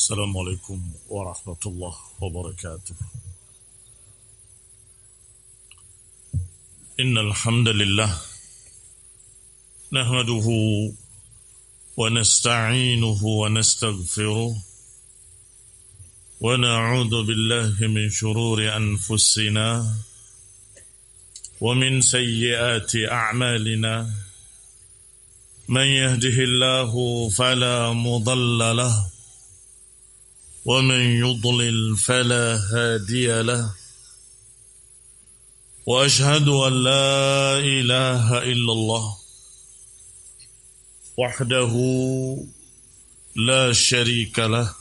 السلام عليكم ورحمة الله وبركاته. إن الحمد لله نحمده ونستعينه ونستغفره ونعوذ بالله من شرور أنفسنا ومن سيئات أعمالنا. من يهده الله فلا مضل له ومن يضلل فلا هادي له وأشهد أن لا إله إلا الله وحده لا شريك له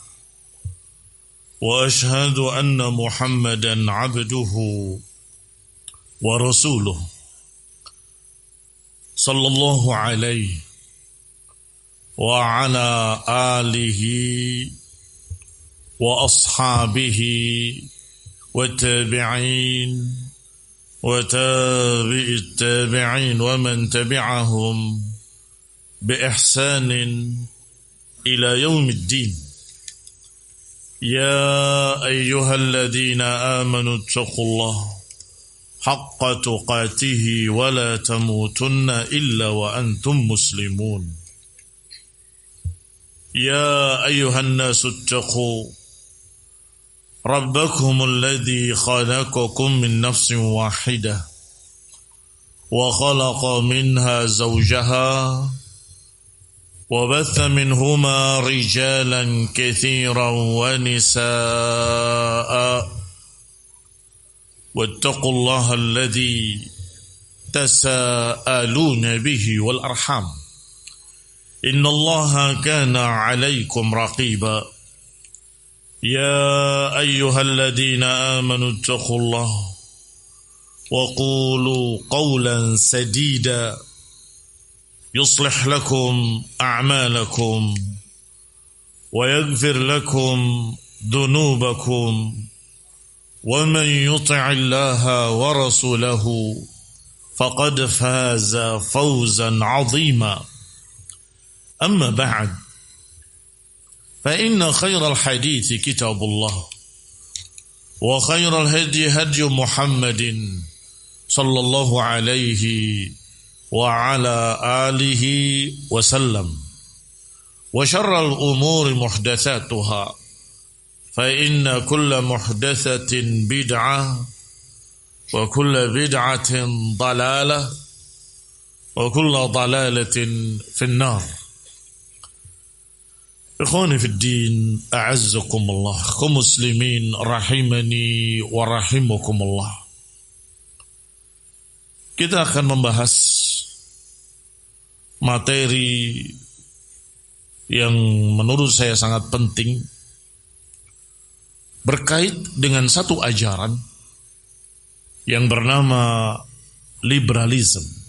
وأشهد أن محمدا عبده ورسوله صلى الله عليه وعلى آله وأصحابه والتابعين وتابع التابعين ومن تبعهم بإحسان إلى يوم الدين. يا أيها الذين آمنوا اتقوا الله حق تقاته ولا تموتن إلا وأنتم مسلمون. يا أيها الناس اتقوا ربكم الذي خلقكم من نفس واحدة وخلق منها زوجها وبث منهما رجالا كثيرا ونساء واتقوا الله الذي تساءلون به والأرحام إن الله كان عليكم رقيبا. يا أيها الذين آمنوا اتقوا الله وقولوا قولا سديدا يصلح لكم أعمالكم ويغفر لكم ذنوبكم ومن يطع الله ورسوله فقد فاز فوزا عظيما. أما بعد فإن خير الحديث كتاب الله وخير الهدي هدي محمد صلى الله عليه وعلى آله وسلم وشر الأمور محدثاتها فإن كل محدثة بدعة وكل بدعة ضلالة وكل ضلالة في النار. Ikhwani fi din, a'azzakumullah, kaum muslimin rahimani wa rahimakumullah. Kita akan membahas materi yang menurut saya sangat penting berkait dengan satu ajaran yang bernama liberalisme.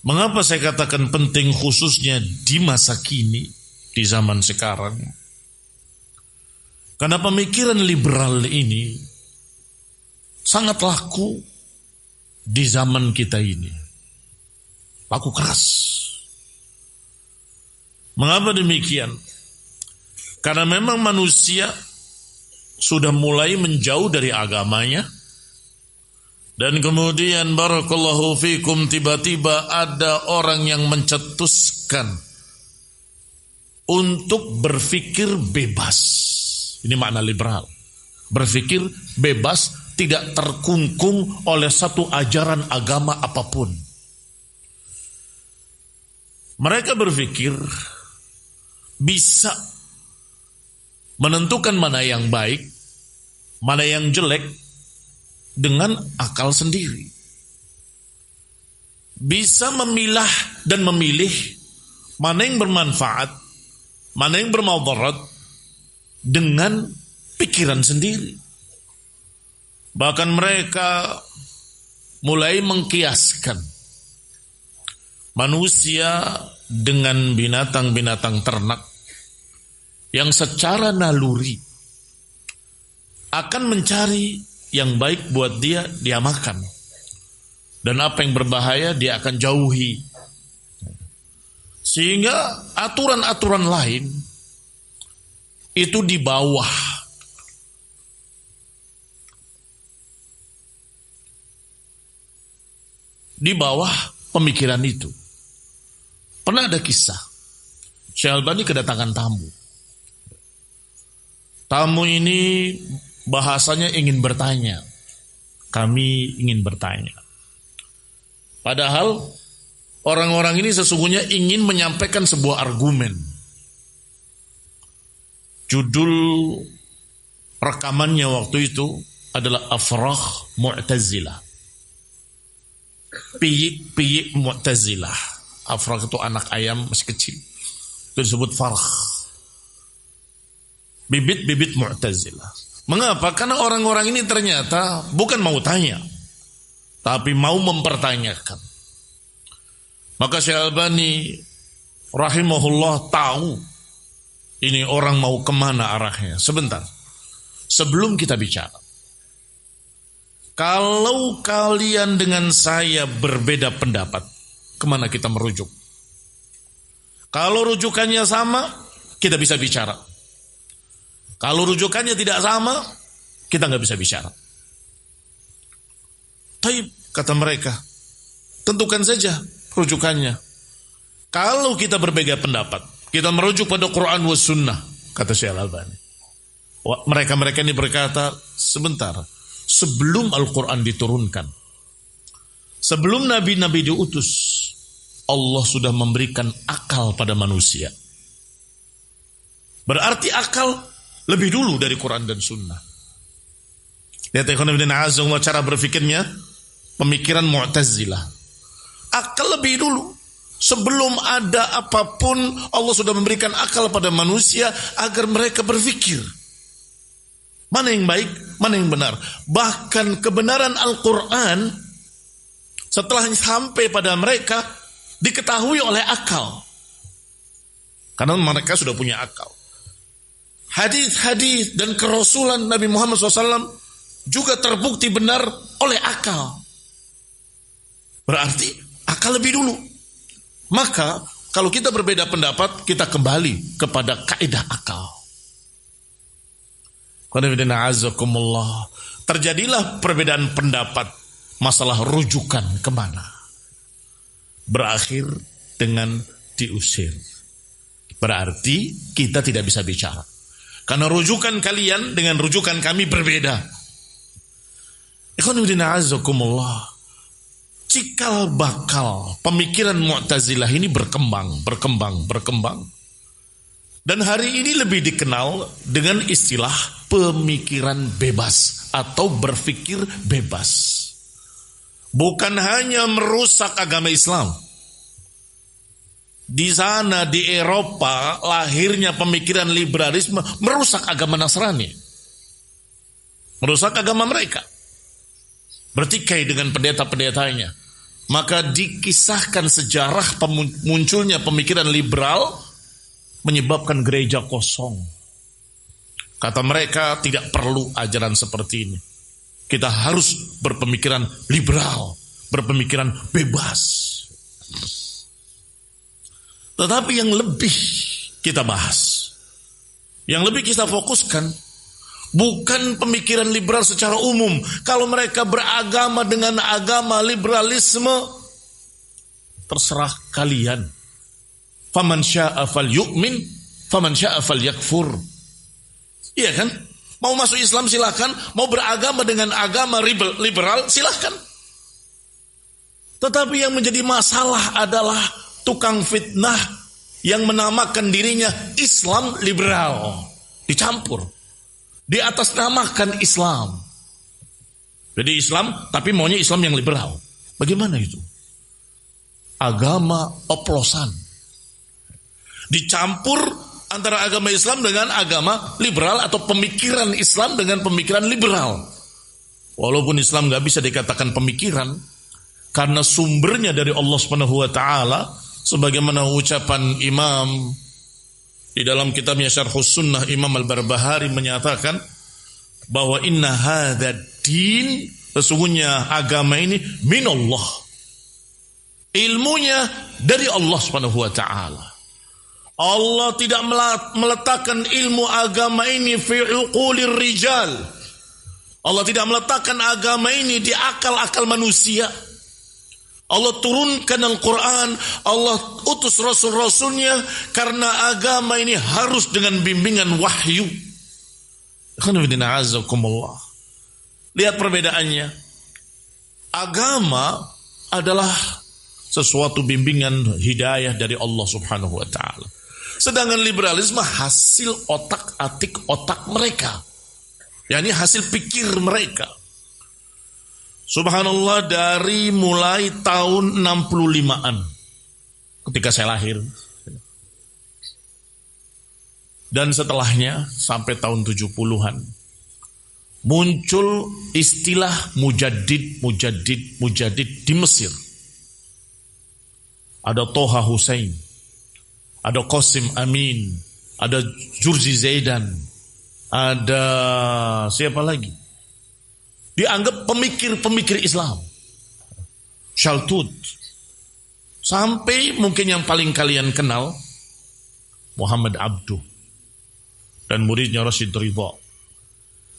Mengapa saya katakan penting khususnya di masa kini, di zaman sekarang? Karena pemikiran liberal ini sangat laku di zaman kita ini. Laku keras. Mengapa demikian? Karena memang manusia sudah mulai menjauh dari agamanya. Dan kemudian barakallahu fikum, tiba-tiba ada orang yang mencetuskan untuk berpikir bebas. Ini makna liberal. Berpikir bebas, tidak terkungkung oleh satu ajaran agama apapun. Mereka berpikir bisa menentukan mana yang baik, mana yang jelek, dengan akal sendiri. Bisa memilah dan memilih mana yang bermanfaat, mana yang bermudarat dengan pikiran sendiri. Bahkan mereka mulai mengkiaskan manusia dengan binatang-binatang ternak yang secara naluri akan mencari yang baik buat dia makan. Dan apa yang berbahaya dia akan jauhi. Sehingga aturan-aturan lain itu di bawah. Di bawah pemikiran itu. Pernah ada kisah. Syekh Albani kedatangan tamu. Tamu ini bahasanya ingin bertanya. Kami ingin bertanya. Padahal orang-orang ini sesungguhnya ingin menyampaikan sebuah argumen. Judul rekamannya waktu itu adalah Afrah Mu'tazilah. Piyik Mu'tazilah. Afrah itu anak ayam masih kecil. Itu disebut farah. Bibit-bibit Mu'tazilah. Mengapa? Karena orang-orang ini ternyata bukan mau tanya, tapi mau mempertanyakan. Maka Syekh Albani rahimahullah tahu ini orang mau kemana arahnya. Sebentar, sebelum kita bicara, kalau kalian dengan saya berbeda pendapat, kemana kita merujuk? Kalau rujukannya sama, kita bisa bicara. Kalau rujukannya tidak sama, kita nggak bisa bicara. Taib, kata mereka, tentukan saja rujukannya. Kalau kita berbeda pendapat, kita merujuk pada Quran wa Sunnah, kata Syekh Al-Albani. Mereka-mereka ini berkata, sebentar, sebelum Al-Quran diturunkan, sebelum Nabi-Nabi diutus, Allah sudah memberikan akal pada manusia. Berarti akal lebih dulu dari Quran dan Sunnah. Lihat cara berpikirnya, pemikiran Mu'tazilah. Akal lebih dulu. Sebelum ada apapun, Allah sudah memberikan akal pada manusia agar mereka berpikir. Mana yang baik, mana yang benar. Bahkan kebenaran Al-Quran, setelah sampai pada mereka, diketahui oleh akal. Karena mereka sudah punya akal. Hadis-hadis dan kerasulan Nabi Muhammad SAW juga terbukti benar oleh akal. Berarti akal lebih dulu. Maka kalau kita berbeda pendapat, kita kembali kepada kaidah akal. Terjadilah perbedaan pendapat masalah rujukan kemana. Berakhir dengan diusir. Berarti kita tidak bisa bicara. Karena rujukan kalian dengan rujukan kami berbeda. Cikal bakal pemikiran Mu'tazilah ini berkembang. Dan hari ini lebih dikenal dengan istilah pemikiran bebas atau berpikir bebas. Bukan hanya merusak agama Islam. Di sana di Eropa lahirnya pemikiran liberalisme merusak agama Nasrani. Merusak agama mereka. Bertikai dengan pendeta-pendetanya. Maka dikisahkan sejarah munculnya pemikiran liberal menyebabkan gereja kosong. Kata mereka tidak perlu ajaran seperti ini. Kita harus berpemikiran liberal, berpemikiran bebas. Tetapi yang lebih kita bahas, yang lebih kita fokuskan, bukan pemikiran liberal secara umum. Kalau mereka beragama dengan agama liberalisme, terserah kalian. Faman syaa falyu'min, faman syaa falyakfur. Iya kan? Mau masuk Islam silakan, mau beragama dengan agama liberal silakan. Tetapi yang menjadi masalah adalah tukang fitnah yang menamakan dirinya Islam liberal. Dicampur. Di atas namakan Islam. Jadi Islam, tapi maunya Islam yang liberal. Bagaimana itu? Agama oplosan. Dicampur antara agama Islam dengan agama liberal atau pemikiran Islam dengan pemikiran liberal. Walaupun Islam gak bisa dikatakan pemikiran, karena sumbernya dari Allah Subhanahu wa taala, sebagaimana ucapan Imam di dalam kitabnya Syarhus Sunnah, Imam Al-Barbahari menyatakan bahwa inna hadzal din, sesungguhnya agama ini minallah. Ilmunya dari Allah Subhanahu wa taala. Allah tidak meletakkan ilmu agama ini fi uqulir rijal. Allah tidak meletakkan agama ini di akal-akal manusia. Allah turunkan Al-Quran, Allah utus Rasul-Rasulnya karena agama ini harus dengan bimbingan wahyu. Lihat perbedaannya. Agama adalah sesuatu bimbingan hidayah dari Allah Subhanahu wa taala. Sedangkan liberalisme hasil otak-atik otak mereka. yakni hasil pikir mereka. Subhanallah, dari mulai tahun 65-an ketika saya lahir dan setelahnya sampai tahun 70-an muncul istilah mujaddid di Mesir. Ada Toha Hussein, ada Qasim Amin, ada Jurji Zaidan, ada siapa lagi? Dianggap pemikir-pemikir Islam. Shaltut. Sampai mungkin yang paling kalian kenal Muhammad Abduh dan muridnya Rashid Ridha.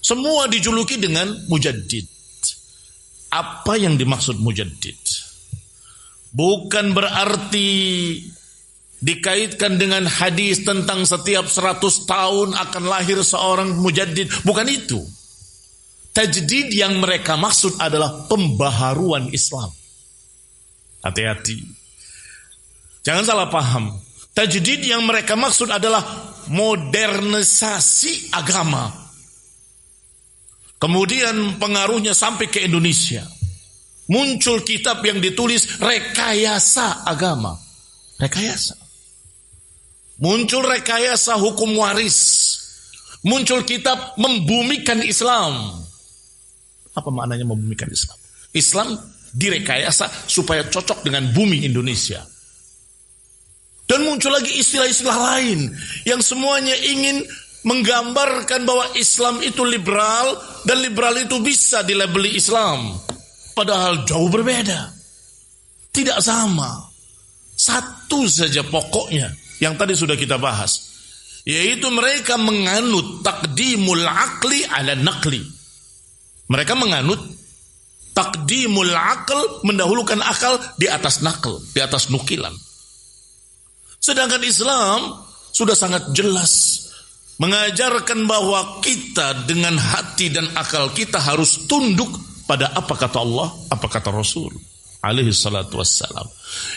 Semua dijuluki dengan mujaddid. Apa yang dimaksud mujaddid? Bukan berarti dikaitkan dengan hadis tentang setiap 100 tahun akan lahir seorang mujaddid. Bukan itu. Tajdid yang mereka maksud adalah pembaharuan Islam. Hati-hati. Jangan salah paham. Tajdid yang mereka maksud adalah modernisasi agama. Kemudian pengaruhnya sampai ke Indonesia. Muncul kitab yang ditulis rekayasa agama. Rekayasa. Muncul rekayasa hukum waris. Muncul kitab membumikan Islam. Apa maknanya membumikan Islam? Islam direkayasa supaya cocok dengan bumi Indonesia. Dan muncul lagi istilah-istilah lain yang semuanya ingin menggambarkan bahwa Islam itu liberal dan liberal itu bisa dilabeli Islam. Padahal jauh berbeda. Tidak sama. Satu saja pokoknya yang tadi sudah kita bahas, yaitu mereka menganut takdimul aqli ala naqli. Mereka menganut takdimul aql, mendahulukan akal di atas nakal, di atas nukilan. Sedangkan Islam sudah sangat jelas mengajarkan bahwa kita dengan hati dan akal kita harus tunduk pada apa kata Allah, apa kata Rasul alaihi salatu wassalam.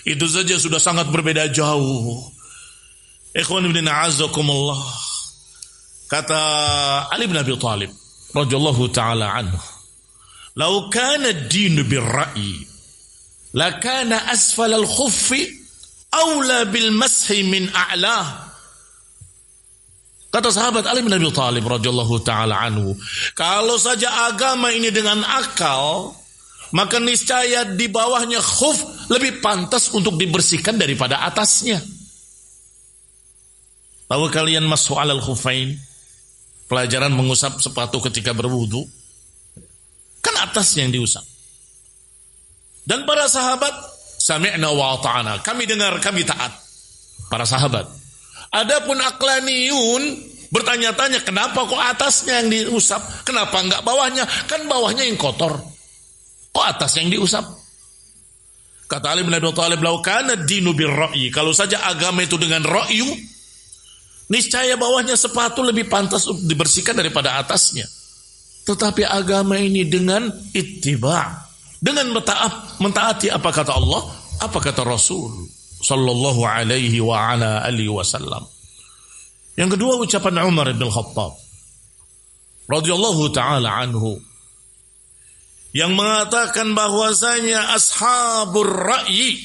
Itu saja sudah sangat berbeda jauh. Ikhwan ibn a'azzakumullah. Kata Ali bin Abi Thalib radhiyallahu ta'ala anhu, "Lau kana ad-din bir-ra'yi, la kana asfal al-khuffi aula bil mashi min a'lah." Kata sahabat Ali bin Abi Thalib radhiyallahu ta'ala anhu, kalau saja agama ini dengan akal, maka niscaya di bawahnya khuf lebih pantas untuk dibersihkan daripada atasnya. Tahu kalian mashu alal khufain? Pelajaran mengusap sepatu ketika berwudu. Kan atasnya yang diusap. Dan para sahabat, sami'na wa ata'na, kami dengar, kami taat. Para sahabat. Adapun aqlaniyun bertanya-tanya, kenapa kok atasnya yang diusap? Kenapa enggak bawahnya? Kan bawahnya yang kotor. Kok atasnya yang diusap? Kata Ali bin Abi Thalib, "Lau kana ad-dinu bir-ra'yi." Kalau saja agama itu dengan ra'yu, niscaya bawahnya sepatu lebih pantas untuk dibersihkan daripada atasnya. Tetapi agama ini dengan ittiba', dengan mentaati apa kata Allah, apa kata Rasul sallallahu alaihi wa ala alihi wasallam. Yang kedua, ucapan Umar bin Khattab radhiyallahu taala anhu yang mengatakan bahwasanya ashabur ra'yi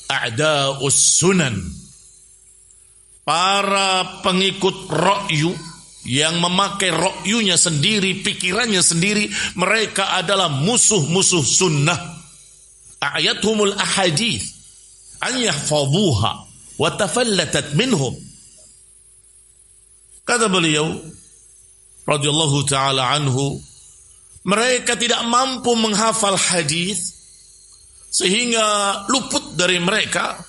a'da'us sunan. Para pengikut ra'yu yang memakai ra'yunya sendiri, pikirannya sendiri, mereka adalah musuh-musuh sunnah. A'yathumul ahadith an yahfazuha wa tafallatat minhum. Kata beliau radhiyallahu ta'ala anhu, mereka tidak mampu menghafal hadis sehingga luput dari mereka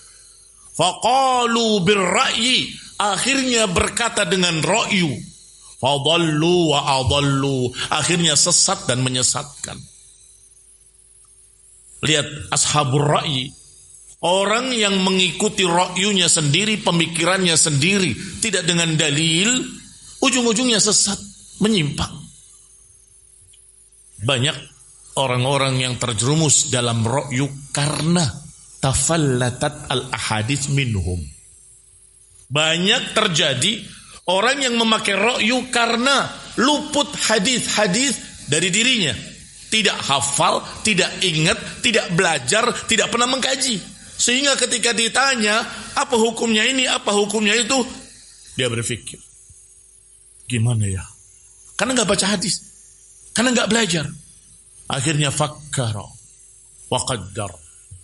Faqalu birra'yi, akhirnya berkata dengan ra'yu. Fadallu wa adallu, akhirnya sesat dan menyesatkan. Lihat ashabur ra'yi, orang yang mengikuti ra'yunya sendiri, pemikirannya sendiri, tidak dengan dalil, ujung-ujungnya sesat, menyimpang. Banyak orang-orang yang terjerumus dalam ra'yu karena tafallatat al-ahadits minhum. Banyak terjadi orang yang memakai ra'yu karena luput hadis-hadis dari dirinya. Tidak hafal, tidak ingat, tidak belajar, tidak pernah mengkaji. Sehingga ketika ditanya, apa hukumnya ini, apa hukumnya itu, dia berpikir, gimana ya? Karena nggak baca hadis, karena nggak belajar. Akhirnya fakkara wa qaddar,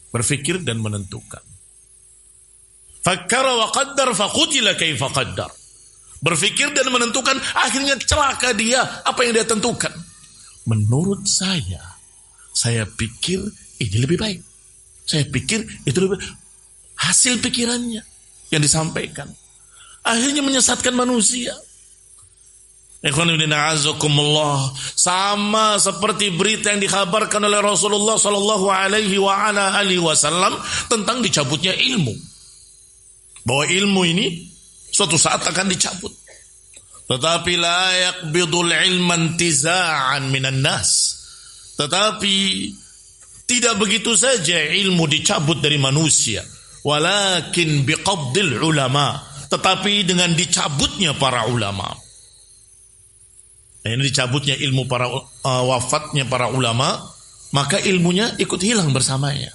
berpikir dan menentukan. Fakkara wa qaddar faqutila kaifa qaddar. Berpikir dan menentukan, akhirnya celaka dia. Apa yang dia tentukan? Menurut saya pikir ini lebih baik. Saya pikir itu lebih baik. Hasil pikirannya yang disampaikan akhirnya menyesatkan manusia. Sama seperti berita yang dikabarkan oleh Rasulullah sallallahu alaihi wasallam tentang dicabutnya ilmu. Bahwa ilmu ini suatu saat akan dicabut. Tetapi la yaqbidul ilman intiza'an minan nas. Tetapi tidak begitu saja ilmu dicabut dari manusia. Walakin biqabdil ulama. Tetapi dengan dicabutnya para ulama. Ini dicabutnya ilmu para wafatnya para ulama, maka ilmunya ikut hilang bersamanya.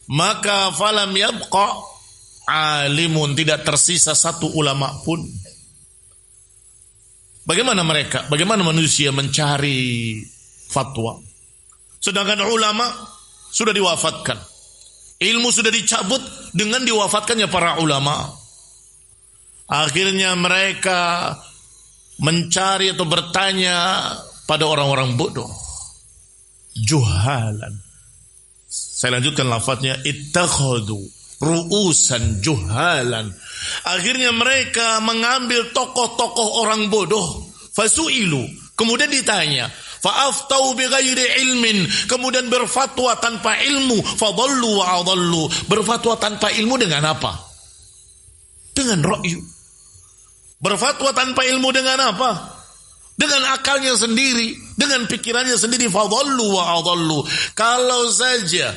Maka falam yabqa alimun, tidak tersisa satu ulama pun. Bagaimana mereka? Bagaimana manusia mencari fatwa? Sedangkan ulama sudah diwafatkan. Ilmu sudah dicabut dengan diwafatkannya para ulama. Akhirnya mereka mencari atau bertanya pada orang-orang bodoh. Juhalan. Saya lanjutkan lafadznya, ittakhadu ru'usan juhalan. Akhirnya mereka mengambil tokoh-tokoh orang bodoh. Fasu'ilu, kemudian ditanya. Fa'aftau bighairi ilmin, kemudian berfatwa tanpa ilmu. Fadallu wa adallu, berfatwa tanpa ilmu dengan apa? Dengan ra'yu. Berfatwa tanpa ilmu dengan apa? Dengan akalnya sendiri, dengan pikirannya sendiri. Fadallu wa adallu. Kalau saja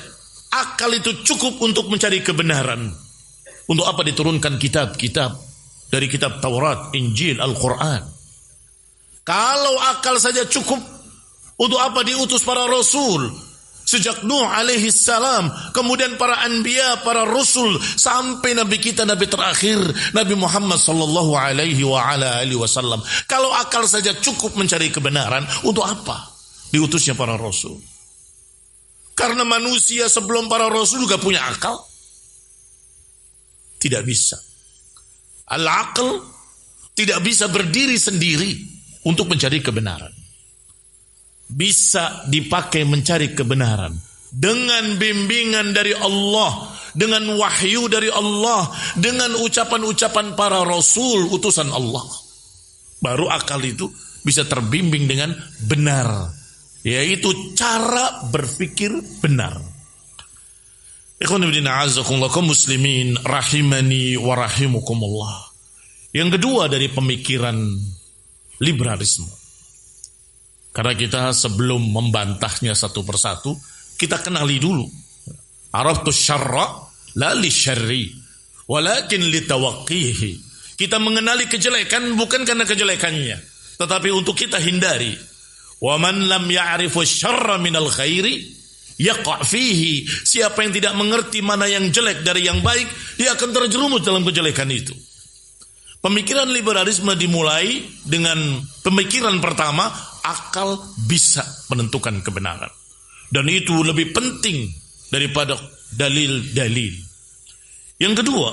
akal itu cukup untuk mencari kebenaran, untuk apa diturunkan kitab-kitab dari kitab Taurat, Injil, Al-Quran? Kalau akal saja cukup, untuk apa diutus para rasul? Sejak Nuh alaihi salam, kemudian para anbiya, para rasul, sampai nabi kita, nabi terakhir, Nabi Muhammad sallallahu alaihi wasallam. Kalau akal saja cukup mencari kebenaran, untuk apa diutusnya para rasul? Karena manusia sebelum para rasul juga punya akal. Tidak bisa. Al-aql tidak bisa berdiri sendiri untuk mencari kebenaran. Bisa dipakai mencari kebenaran dengan bimbingan dari Allah, dengan wahyu dari Allah, dengan ucapan-ucapan para rasul utusan Allah. Baru akal itu bisa terbimbing dengan benar, yaitu cara berpikir benar. Ikhwan fillah azakumullah, kaum muslimin rahimani wa rahimukumullah. Yang kedua dari pemikiran liberalisme. Karena kita sebelum membantahnya satu persatu, kita kenali dulu. Araftus syarra la li syarri, walakin li tawaqqihi. Kita mengenali kejelekan bukan karena kejelekannya, tetapi untuk kita hindari. Wa man lam ya'rifu syarra minal khairi yaqa' fihi. Siapa yang tidak mengerti mana yang jelek dari yang baik, dia akan terjerumus dalam kejelekan itu. Pemikiran liberalisme dimulai dengan pemikiran pertama, akal bisa menentukan kebenaran. Dan itu lebih penting daripada dalil-dalil. Yang kedua,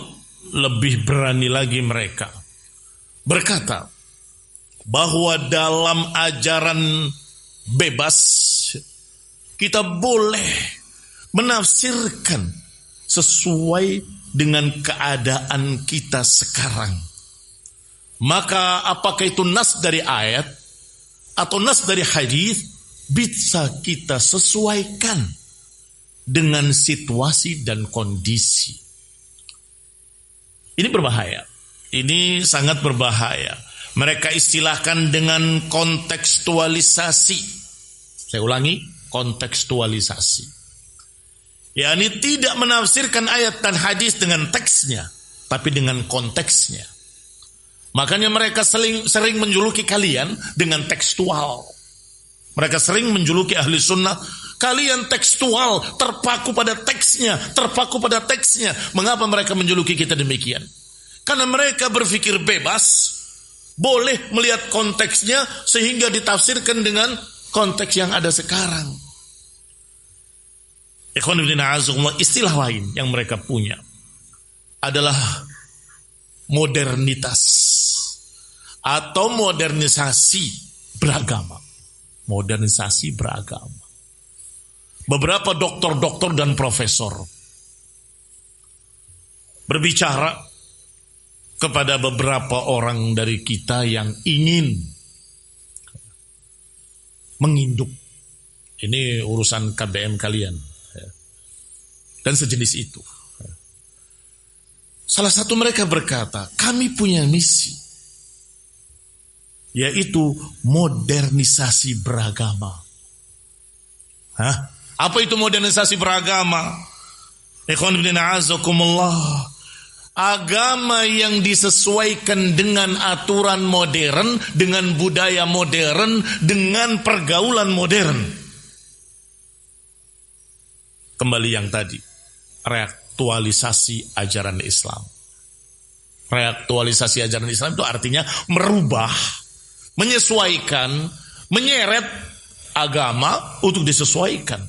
lebih berani lagi mereka berkata bahwa dalam ajaran bebas kita boleh menafsirkan sesuai dengan keadaan kita sekarang. Maka apakah itu nas dari ayat atau nas dari hadis, bisa kita sesuaikan dengan situasi dan kondisi. Ini berbahaya. Ini sangat berbahaya. Mereka istilahkan dengan kontekstualisasi. Saya ulangi, kontekstualisasi. yakni tidak menafsirkan ayat dan hadis dengan teksnya, tapi dengan konteksnya. Makanya mereka sering menjuluki kalian dengan tekstual. Mereka sering menjuluki ahli sunnah, kalian tekstual, terpaku pada teksnya, terpaku pada teksnya. Mengapa mereka menjuluki kita demikian? Karena mereka berpikir bebas, boleh melihat konteksnya sehingga ditafsirkan dengan konteks yang ada sekarang. Istilah lain yang mereka punya adalah modernitas atau modernisasi beragama. Modernisasi beragama. Beberapa doktor-doktor dan profesor berbicara kepada beberapa orang dari kita yang ingin menginduk. Ini urusan KBM kalian. Dan sejenis itu. Salah satu mereka berkata, kami punya misi, yaitu modernisasi beragama. Hah? Apa itu modernisasi beragama? Ikhwan fillah azakumullah. Agama yang disesuaikan dengan aturan modern, dengan budaya modern, dengan pergaulan modern. Kembali yang tadi, reaktualisasi ajaran Islam. Reaktualisasi ajaran Islam itu artinya merubah, menyesuaikan, menyeret agama untuk disesuaikan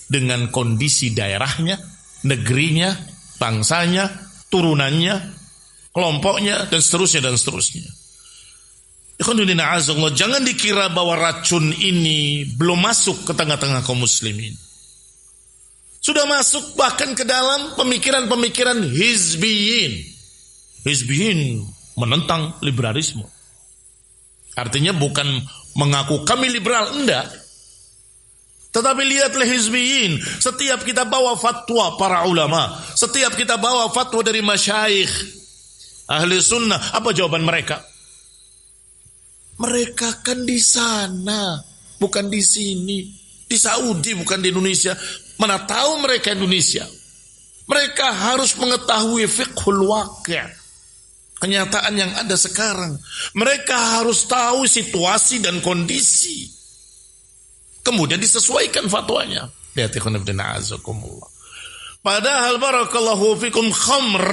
dengan kondisi daerahnya, negerinya, bangsanya, turunannya, kelompoknya, dan seterusnya, dan seterusnya. Jangan dikira bahwa racun ini belum masuk ke tengah-tengah kaum muslimin. Sudah masuk bahkan ke dalam pemikiran-pemikiran hizbiyin. Hizbiyin menentang liberalisme. Artinya bukan mengaku kami liberal, enggak. Tetapi lihatlah hizbiyin. Setiap kita bawa fatwa para ulama, setiap kita bawa fatwa dari masyayikh ahli sunnah, apa jawaban mereka? Mereka kan di sana, bukan di sini. Di Saudi, bukan di Indonesia. Mana tahu mereka Indonesia. Mereka harus mengetahui fiqhul waqi', kenyataan yang ada sekarang. Mereka harus tahu situasi dan kondisi, kemudian disesuaikan fatwanya. Lihat ikhwan fillah azakumullah. Padahal barakallahu fikum khamr,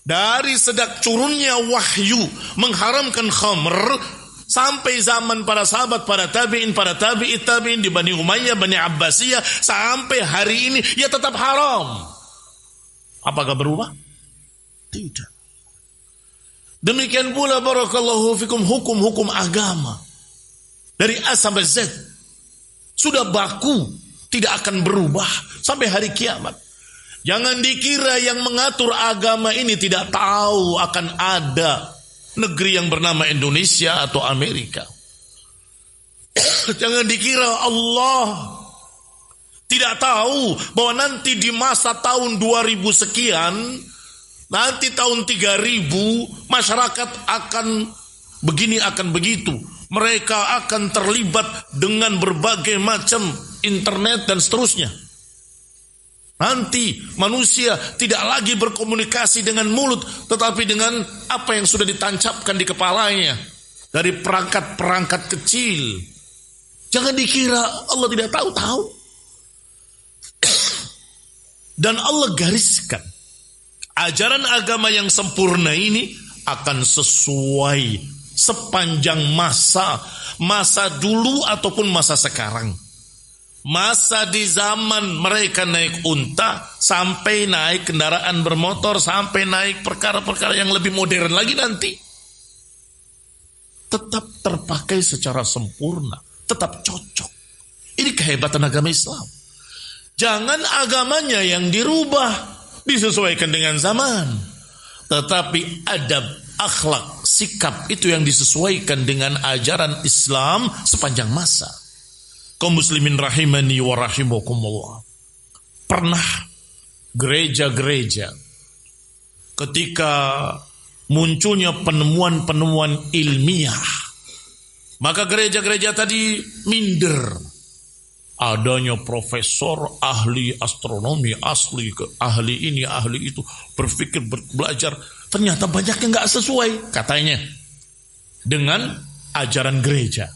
dari sedak turunnya wahyu mengharamkan khamr sampai zaman para sahabat, para tabi'in, para tabi'it tabi'in di Bani Umayyah, Bani Abbasiyah, sampai hari ini ya tetap haram. Apakah berubah? Tidak. Demikian pula barakallahu fikum hukum-hukum agama dari A sampai Z sudah baku, tidak akan berubah sampai hari kiamat. Jangan dikira yang mengatur agama ini tidak tahu akan ada negeri yang bernama Indonesia atau Amerika. Jangan dikira Allah tidak tahu bahwa nanti di masa tahun 2000 sekian, nanti tahun 3000, masyarakat akan begini, akan begitu. Mereka akan terlibat dengan berbagai macam internet dan seterusnya. Nanti manusia tidak lagi berkomunikasi dengan mulut, tetapi dengan apa yang sudah ditancapkan di kepalanya dari perangkat-perangkat kecil. Jangan dikira Allah tidak tahu. Dan Allah gariskan ajaran agama yang sempurna ini akan sesuai sepanjang masa dulu ataupun masa sekarang. Masa di zaman mereka naik unta, sampai naik kendaraan bermotor, sampai naik perkara-perkara yang lebih modern lagi nanti, tetap terpakai secara sempurna, tetap cocok. Ini kehebatan agama Islam. Jangan agamanya yang dirubah, disesuaikan dengan zaman. Tetapi adab, akhlak, sikap itu yang disesuaikan dengan ajaran Islam sepanjang masa. Kaum muslimin rahimani wa rahimakumullah. Pernah gereja-gereja ketika munculnya penemuan-penemuan ilmiah, maka gereja-gereja tadi minder. Adanya profesor, ahli astronomi, ahli ini, ahli itu, berpikir, belajar, ternyata banyaknya nggak sesuai, katanya, dengan ajaran gereja.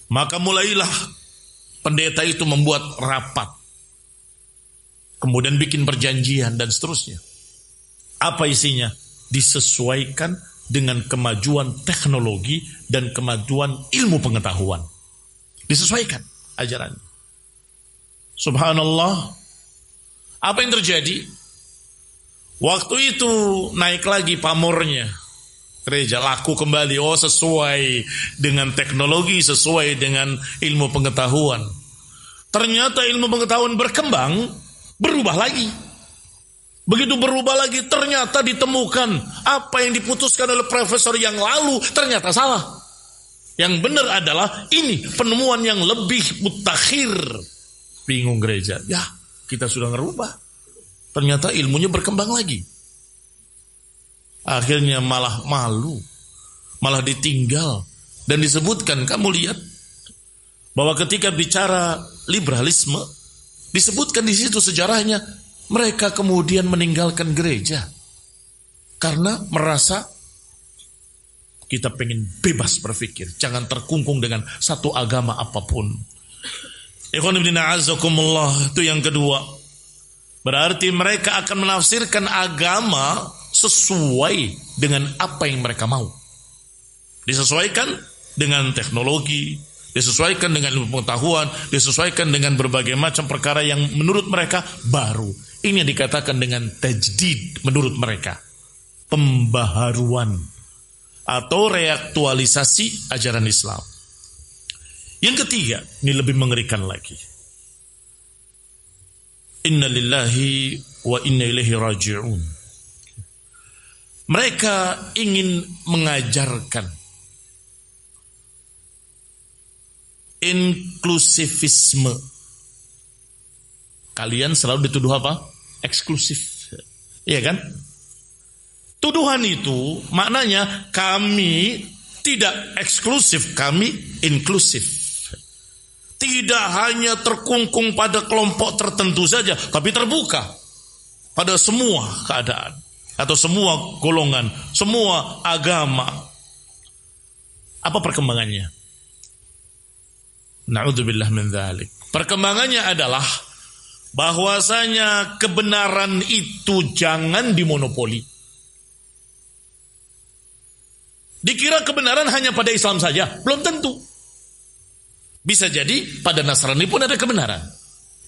Maka mulailah pendeta itu membuat rapat, kemudian bikin perjanjian dan seterusnya. Apa isinya? Disesuaikan dengan kemajuan teknologi dan kemajuan ilmu pengetahuan. Disesuaikan ajarannya. Subhanallah. Apa yang terjadi? Waktu itu naik lagi pamornya. Gereja laku kembali. Oh, sesuai dengan teknologi, sesuai dengan ilmu pengetahuan. Ternyata ilmu pengetahuan berkembang, berubah lagi. Begitu berubah lagi, ternyata ditemukan apa yang diputuskan oleh profesor yang lalu ternyata salah. Yang benar adalah ini penemuan yang lebih mutakhir. Bingung gereja. Ya, kita sudah ngerubah. Ternyata ilmunya berkembang lagi. Akhirnya malah malu, malah ditinggal. Dan disebutkan, kamu lihat, bahwa ketika bicara liberalisme, disebutkan di situ sejarahnya, mereka kemudian meninggalkan gereja. Karena merasa kita pengen bebas berpikir, jangan terkungkung dengan satu agama apapun. Ikhwan ibn a'azzakumullah, itu yang kedua. Berarti mereka akan menafsirkan agama sesuai dengan apa yang mereka mau. Disesuaikan dengan teknologi, disesuaikan dengan ilmu pengetahuan, disesuaikan dengan berbagai macam perkara yang menurut mereka baru. Ini yang dikatakan dengan tajdid menurut mereka. Pembaharuan atau reaktualisasi ajaran Islam. Yang ketiga, ini lebih mengerikan lagi. Inna lillahi wa inna ilaihi raji'un. Mereka ingin mengajarkan inklusivisme. Kalian selalu dituduh apa? Eksklusif. Iya kan? Tuduhan itu maknanya kami tidak eksklusif, kami inklusif. Tidak hanya terkungkung pada kelompok tertentu saja, tapi terbuka pada semua keadaan atau semua golongan, semua agama. Apa perkembangannya? Na'udzubillah min dzalik. Perkembangannya adalah bahwasanya kebenaran itu jangan dimonopoli. Dikira kebenaran hanya pada Islam saja, belum tentu. Bisa jadi pada Nasrani pun ada kebenaran.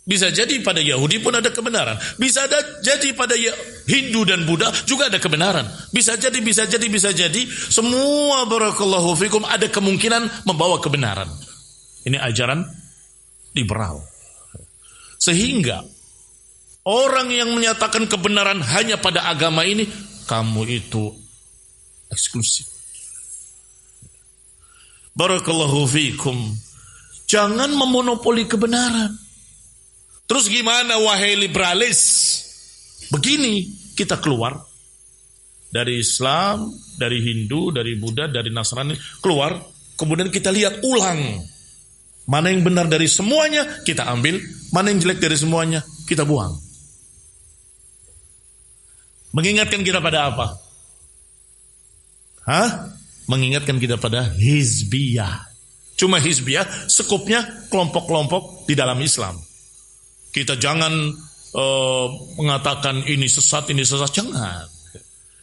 Bisa jadi pada Yahudi pun ada kebenaran. Bisa jadi pada Hindu dan Buddha juga ada kebenaran. Bisa jadi. Semua barakallahu fikum ada kemungkinan membawa kebenaran. Ini ajaran liberal. Sehingga orang yang menyatakan kebenaran hanya pada agama ini, kamu itu eksklusif. Barakallahu fikum. Jangan memonopoli kebenaran. Terus gimana wahai liberalis? Begini, kita keluar dari Islam, dari Hindu, dari Buddha, dari Nasrani, keluar, kemudian kita lihat ulang. Mana yang benar dari semuanya, kita ambil. Mana yang jelek dari semuanya, kita buang. Mengingatkan kita pada apa? Mengingatkan kita pada hizbiyah. Cuma hizbiyah, sekupnya kelompok-kelompok di dalam Islam. Kita jangan mengatakan ini sesat, jangan.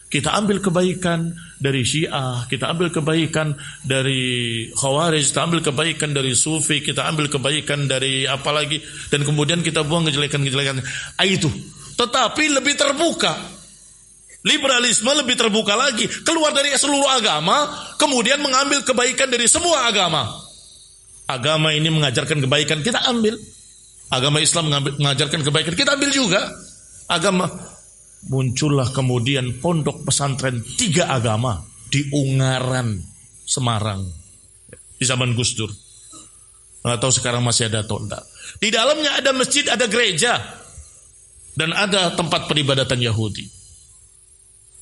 Kita ambil kebaikan dari Syiah, kita ambil kebaikan dari Khawarij, kita ambil kebaikan dari Sufi, kita ambil kebaikan dari apa lagi, dan kemudian kita buang kejelekan-kejelekan. Itu. Tetapi lebih terbuka. Liberalisme lebih terbuka lagi, keluar dari seluruh agama, kemudian mengambil kebaikan dari semua agama. Agama ini mengajarkan kebaikan, kita ambil. Agama Islam mengajarkan kebaikan, kita ambil juga. agama. Muncullah kemudian pondok pesantren 3 agama di Ungaran, Semarang. Di zaman Gus Dur. Nggak tahu sekarang masih ada atau enggak. Di dalamnya ada masjid, ada gereja. Dan ada tempat peribadatan Yahudi.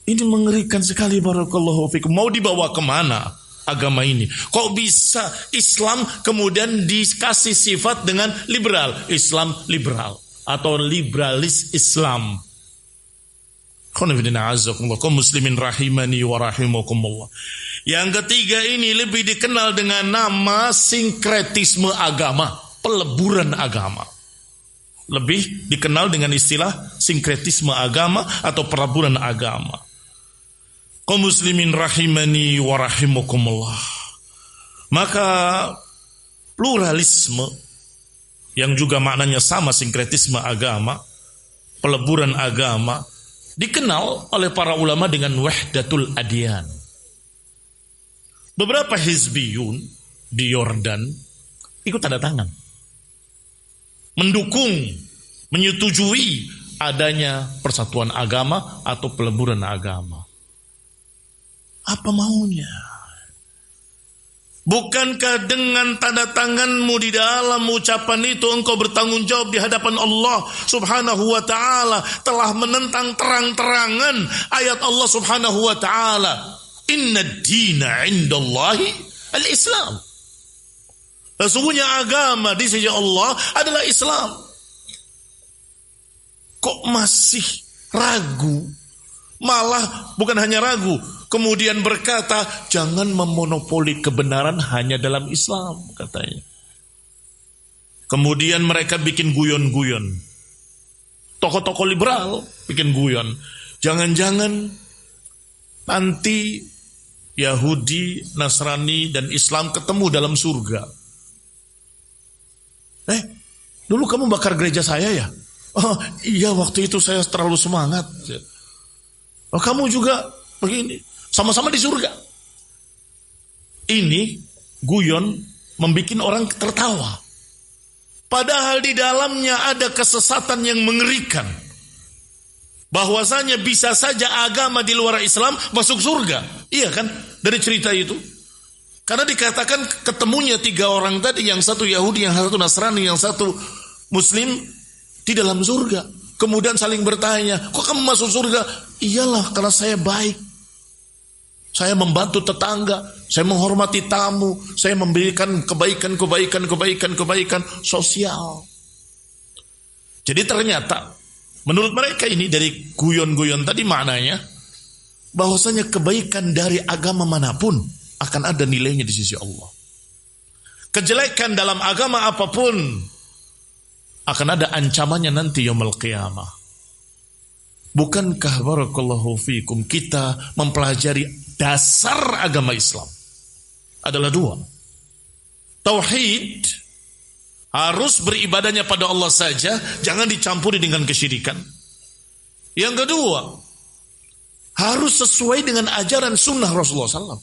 Ini mengerikan sekali, barakallahu fikum. Mau dibawa kemana agama ini? Kok bisa Islam kemudian dikasih sifat dengan liberal? Islam liberal. Atau liberalis Islam. Kaum muslimin rahimani wa rahimakumullah. Yang ketiga ini lebih dikenal dengan nama sinkretisme agama, peleburan agama. Lebih dikenal dengan istilah sinkretisme agama atau peleburan agama. Kaum muslimin rahimani wa rahimakumullah. Maka pluralisme yang juga maknanya sama sinkretisme agama, peleburan agama, dikenal oleh para ulama dengan wahdatul adyan. Beberapa hizbiyun di Yordan ikut tanda tangan, mendukung, menyetujui adanya persatuan agama atau peleburan agama. Apa maunya? Bukankah dengan tanda tanganmu di dalam ucapan itu engkau bertanggung jawab di hadapan Allah subhanahu wa ta'ala, telah menentang terang-terangan ayat Allah subhanahu wa ta'ala, inna ad-dina indallahi al-Islam. Sesungguhnya agama di sisi Allah adalah Islam. Kok masih ragu? Malah bukan hanya ragu, kemudian berkata, jangan memonopoli kebenaran hanya dalam Islam, katanya. Kemudian mereka bikin guyon-guyon. Tokoh-tokoh liberal bikin guyon. Jangan-jangan nanti Yahudi, Nasrani, dan Islam ketemu dalam surga. Dulu kamu bakar gereja saya ya? Oh iya, waktu itu saya terlalu semangat. Oh, kamu juga begini. Sama-sama di surga. Ini guyon membuat orang tertawa. Padahal di dalamnya ada kesesatan yang mengerikan. Bahwasanya bisa saja agama di luar Islam masuk surga. Iya kan? Dari cerita itu. Karena dikatakan ketemunya 3 orang tadi. Yang satu Yahudi, yang satu Nasrani, yang satu Muslim di dalam surga. Kemudian saling bertanya, kok kamu masuk surga? Iyalah, karena saya baik. Saya membantu tetangga, saya menghormati tamu, saya memberikan kebaikan sosial. Jadi ternyata, menurut mereka ini dari guyon-guyon tadi maknanya, bahwasanya kebaikan dari agama manapun akan ada nilainya di sisi Allah. Kejelekan dalam agama apapun akan ada ancamannya nanti yaumul qiyamah. Bukankah barakallahu fikum kita mempelajari dasar agama Islam adalah 2. Tauhid, harus beribadahnya pada Allah saja, jangan dicampuri dengan kesyirikan. Yang kedua, harus sesuai dengan ajaran sunnah Rasulullah SAW.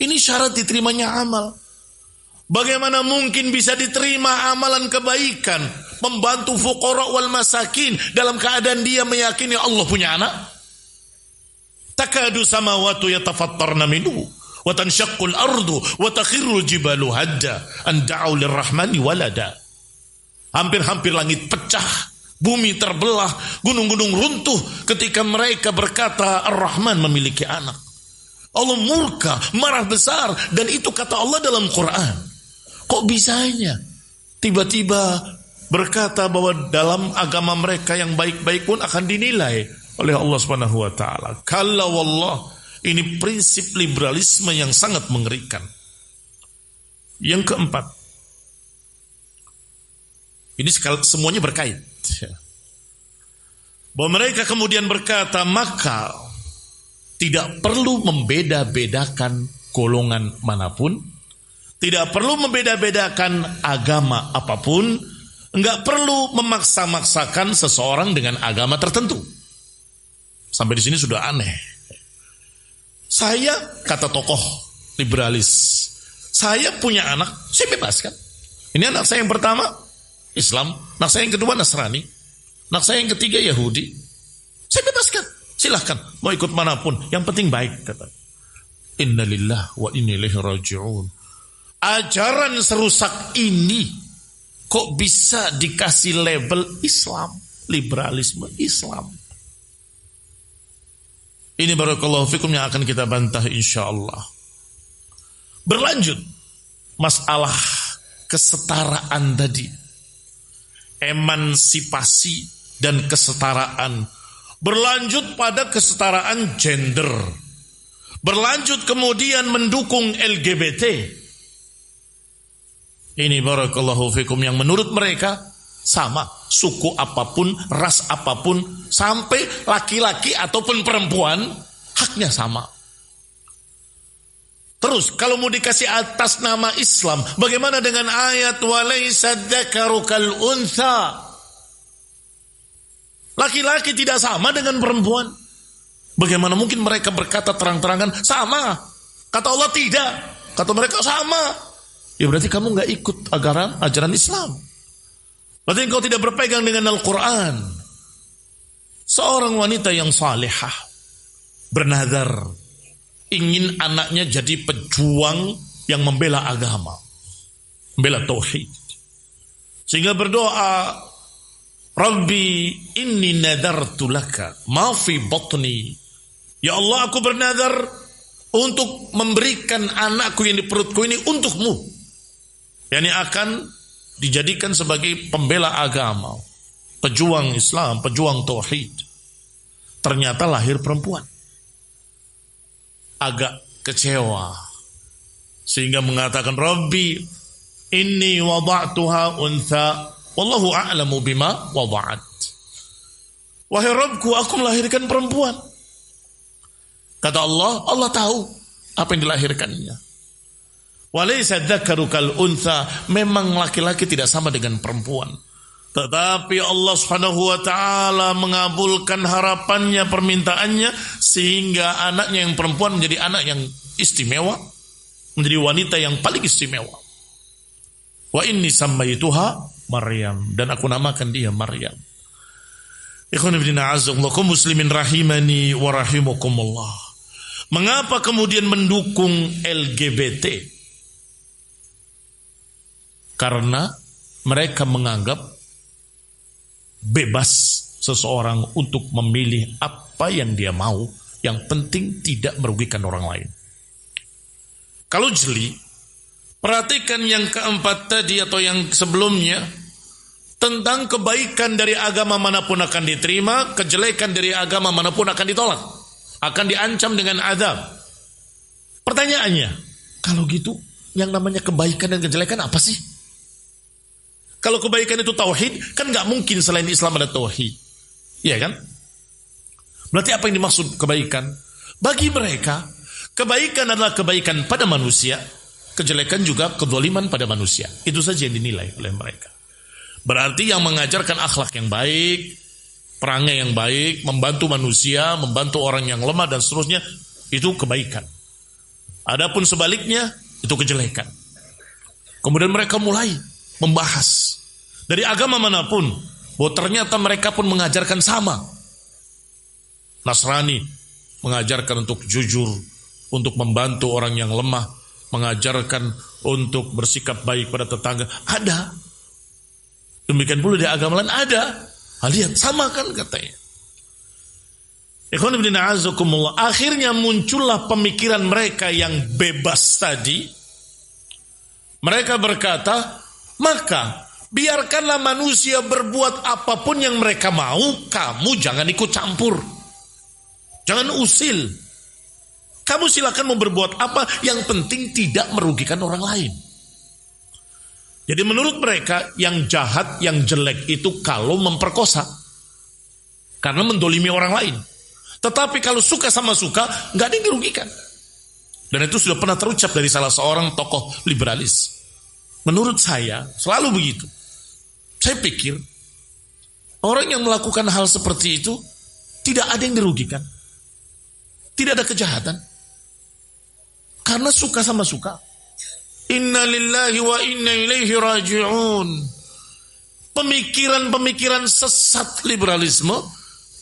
Ini syarat diterimanya amal. Bagaimana mungkin bisa diterima amalan kebaikan, membantu fuqara wal masakin dalam keadaan dia meyakini Allah punya anak? Takadu samawatu yatafattarna minhu wa tanshaqqul ardu wa takhirrul jibalu hadda an da'u lirrahmani walada. Hampir-hampir langit pecah, bumi terbelah, gunung-gunung runtuh ketika mereka berkata Ar-Rahman memiliki anak. Allah murka, marah besar, dan itu kata Allah dalam Quran. Kok bisanya tiba-tiba berkata bahwa dalam agama mereka yang baik-baik pun akan dinilai oleh Allah Subhanahu wa taala. Kalla wallah, ini prinsip liberalisme yang sangat mengerikan. Yang keempat, ini semuanya berkait. Bahwa mereka kemudian berkata, maka tidak perlu membeda-bedakan golongan manapun, tidak perlu membeda-bedakan agama apapun, enggak perlu memaksa-maksakan seseorang dengan agama tertentu. Sampai di sini sudah aneh. Saya, kata tokoh liberalis, saya punya anak, saya bebaskan. Ini anak saya yang pertama Islam, anak saya yang kedua Nasrani. Anak saya yang ketiga Yahudi. Saya bebaskan. Silahkan. Mau ikut manapun. Yang penting baik. Kata. Inna lillah wa inna ilaihi raji'un. Ajaran serusak ini kok bisa dikasih label Islam. Liberalisme Islam. Ini barakallahu fikum yang akan kita bantah insyaallah. Berlanjut. Masalah kesetaraan tadi. Emansipasi dan kesetaraan. Berlanjut pada kesetaraan gender. Berlanjut kemudian mendukung LGBT. Ini barakallahu fikum yang menurut mereka sama. Suku apapun, ras apapun, sampai laki-laki ataupun perempuan, haknya sama. Terus kalau mau dikasih atas nama Islam, bagaimana dengan ayat walaysa dzakaru kal untha? Laki-laki tidak sama dengan perempuan. Bagaimana mungkin mereka berkata terang-terangan sama? Kata Allah tidak. Kata mereka sama. Ya berarti kamu nggak ikut ajaran Islam. Berarti engkau tidak berpegang dengan Al-Quran. Seorang wanita yang salihah bernadar ingin anaknya jadi pejuang yang membela agama, membela tauhid. Sehingga berdoa, Rabbi inni nadartu laka ma fi batni. Ya Allah, aku bernadar untuk memberikan anakku yang di perutku ini untukmu. Yani akan dijadikan sebagai pembela agama, pejuang Islam, pejuang tauhid. Ternyata lahir perempuan. Agak kecewa. Sehingga mengatakan, Rabbi inni wada'tuha untha wallahu a'lamu bima wada'at. Wahai Rabbku, aku melahirkan perempuan. Kata Allah, Allah tahu apa yang dilahirkannya. Walaysa dzakaru kal untha, memang laki-laki tidak sama dengan perempuan. Tetapi Allah Subhanahu wa taala mengabulkan harapannya, permintaannya, sehingga anaknya yang perempuan menjadi anak yang istimewa, menjadi wanita yang paling istimewa. Wa inni sammaituha Maryam, dan aku namakan dia Maryam. Ikhwan fillah a'azzakumullah muslimin rahimani wa rahimakumullah. Mengapa kemudian mendukung LGBT? Karena mereka menganggap bebas seseorang untuk memilih apa yang dia mau, yang penting tidak merugikan orang lain. Kalau jeli, perhatikan yang keempat tadi atau yang sebelumnya, tentang kebaikan dari agama manapun akan diterima, kejelekan dari agama manapun akan ditolak, akan diancam dengan azab. Pertanyaannya, kalau gitu yang namanya kebaikan dan kejelekan apa sih? Kalau kebaikan itu tauhid, kan nggak mungkin selain Islam ada tauhid, iya kan? Berarti apa yang dimaksud kebaikan? Bagi mereka, kebaikan adalah kebaikan pada manusia, kejelekan juga kezaliman pada manusia. Itu saja yang dinilai oleh mereka. Berarti yang mengajarkan akhlak yang baik, perangai yang baik, membantu manusia, membantu orang yang lemah dan seterusnya, itu kebaikan. Adapun sebaliknya, itu kejelekan. Kemudian mereka mulai membahas dari agama manapun, bahwa ternyata mereka pun mengajarkan sama. Nasrani mengajarkan untuk jujur, untuk membantu orang yang lemah, mengajarkan untuk bersikap baik pada tetangga. Ada. Demikian pula di agama lain ada. Lihat, sama kan katanya. Ikhwan fillah a'azzakumullah. Akhirnya muncullah pemikiran mereka yang bebas tadi. Mereka berkata, maka biarkanlah manusia berbuat apapun yang mereka mau, kamu jangan ikut campur. Jangan usil. Kamu silakan mau berbuat apa, yang penting tidak merugikan orang lain. Jadi menurut mereka yang jahat, yang jelek itu kalau memperkosa, karena mendolimi orang lain. Tetapi kalau suka sama suka, nggak ada yang dirugikan. Dan itu sudah pernah terucap dari salah seorang tokoh liberalis. Menurut saya selalu begitu. Saya pikir orang yang melakukan hal seperti itu tidak ada yang dirugikan, tidak ada kejahatan, karena suka sama suka. Inna lillahi wa inna ilaihi raji'un. Pemikiran-pemikiran sesat liberalisme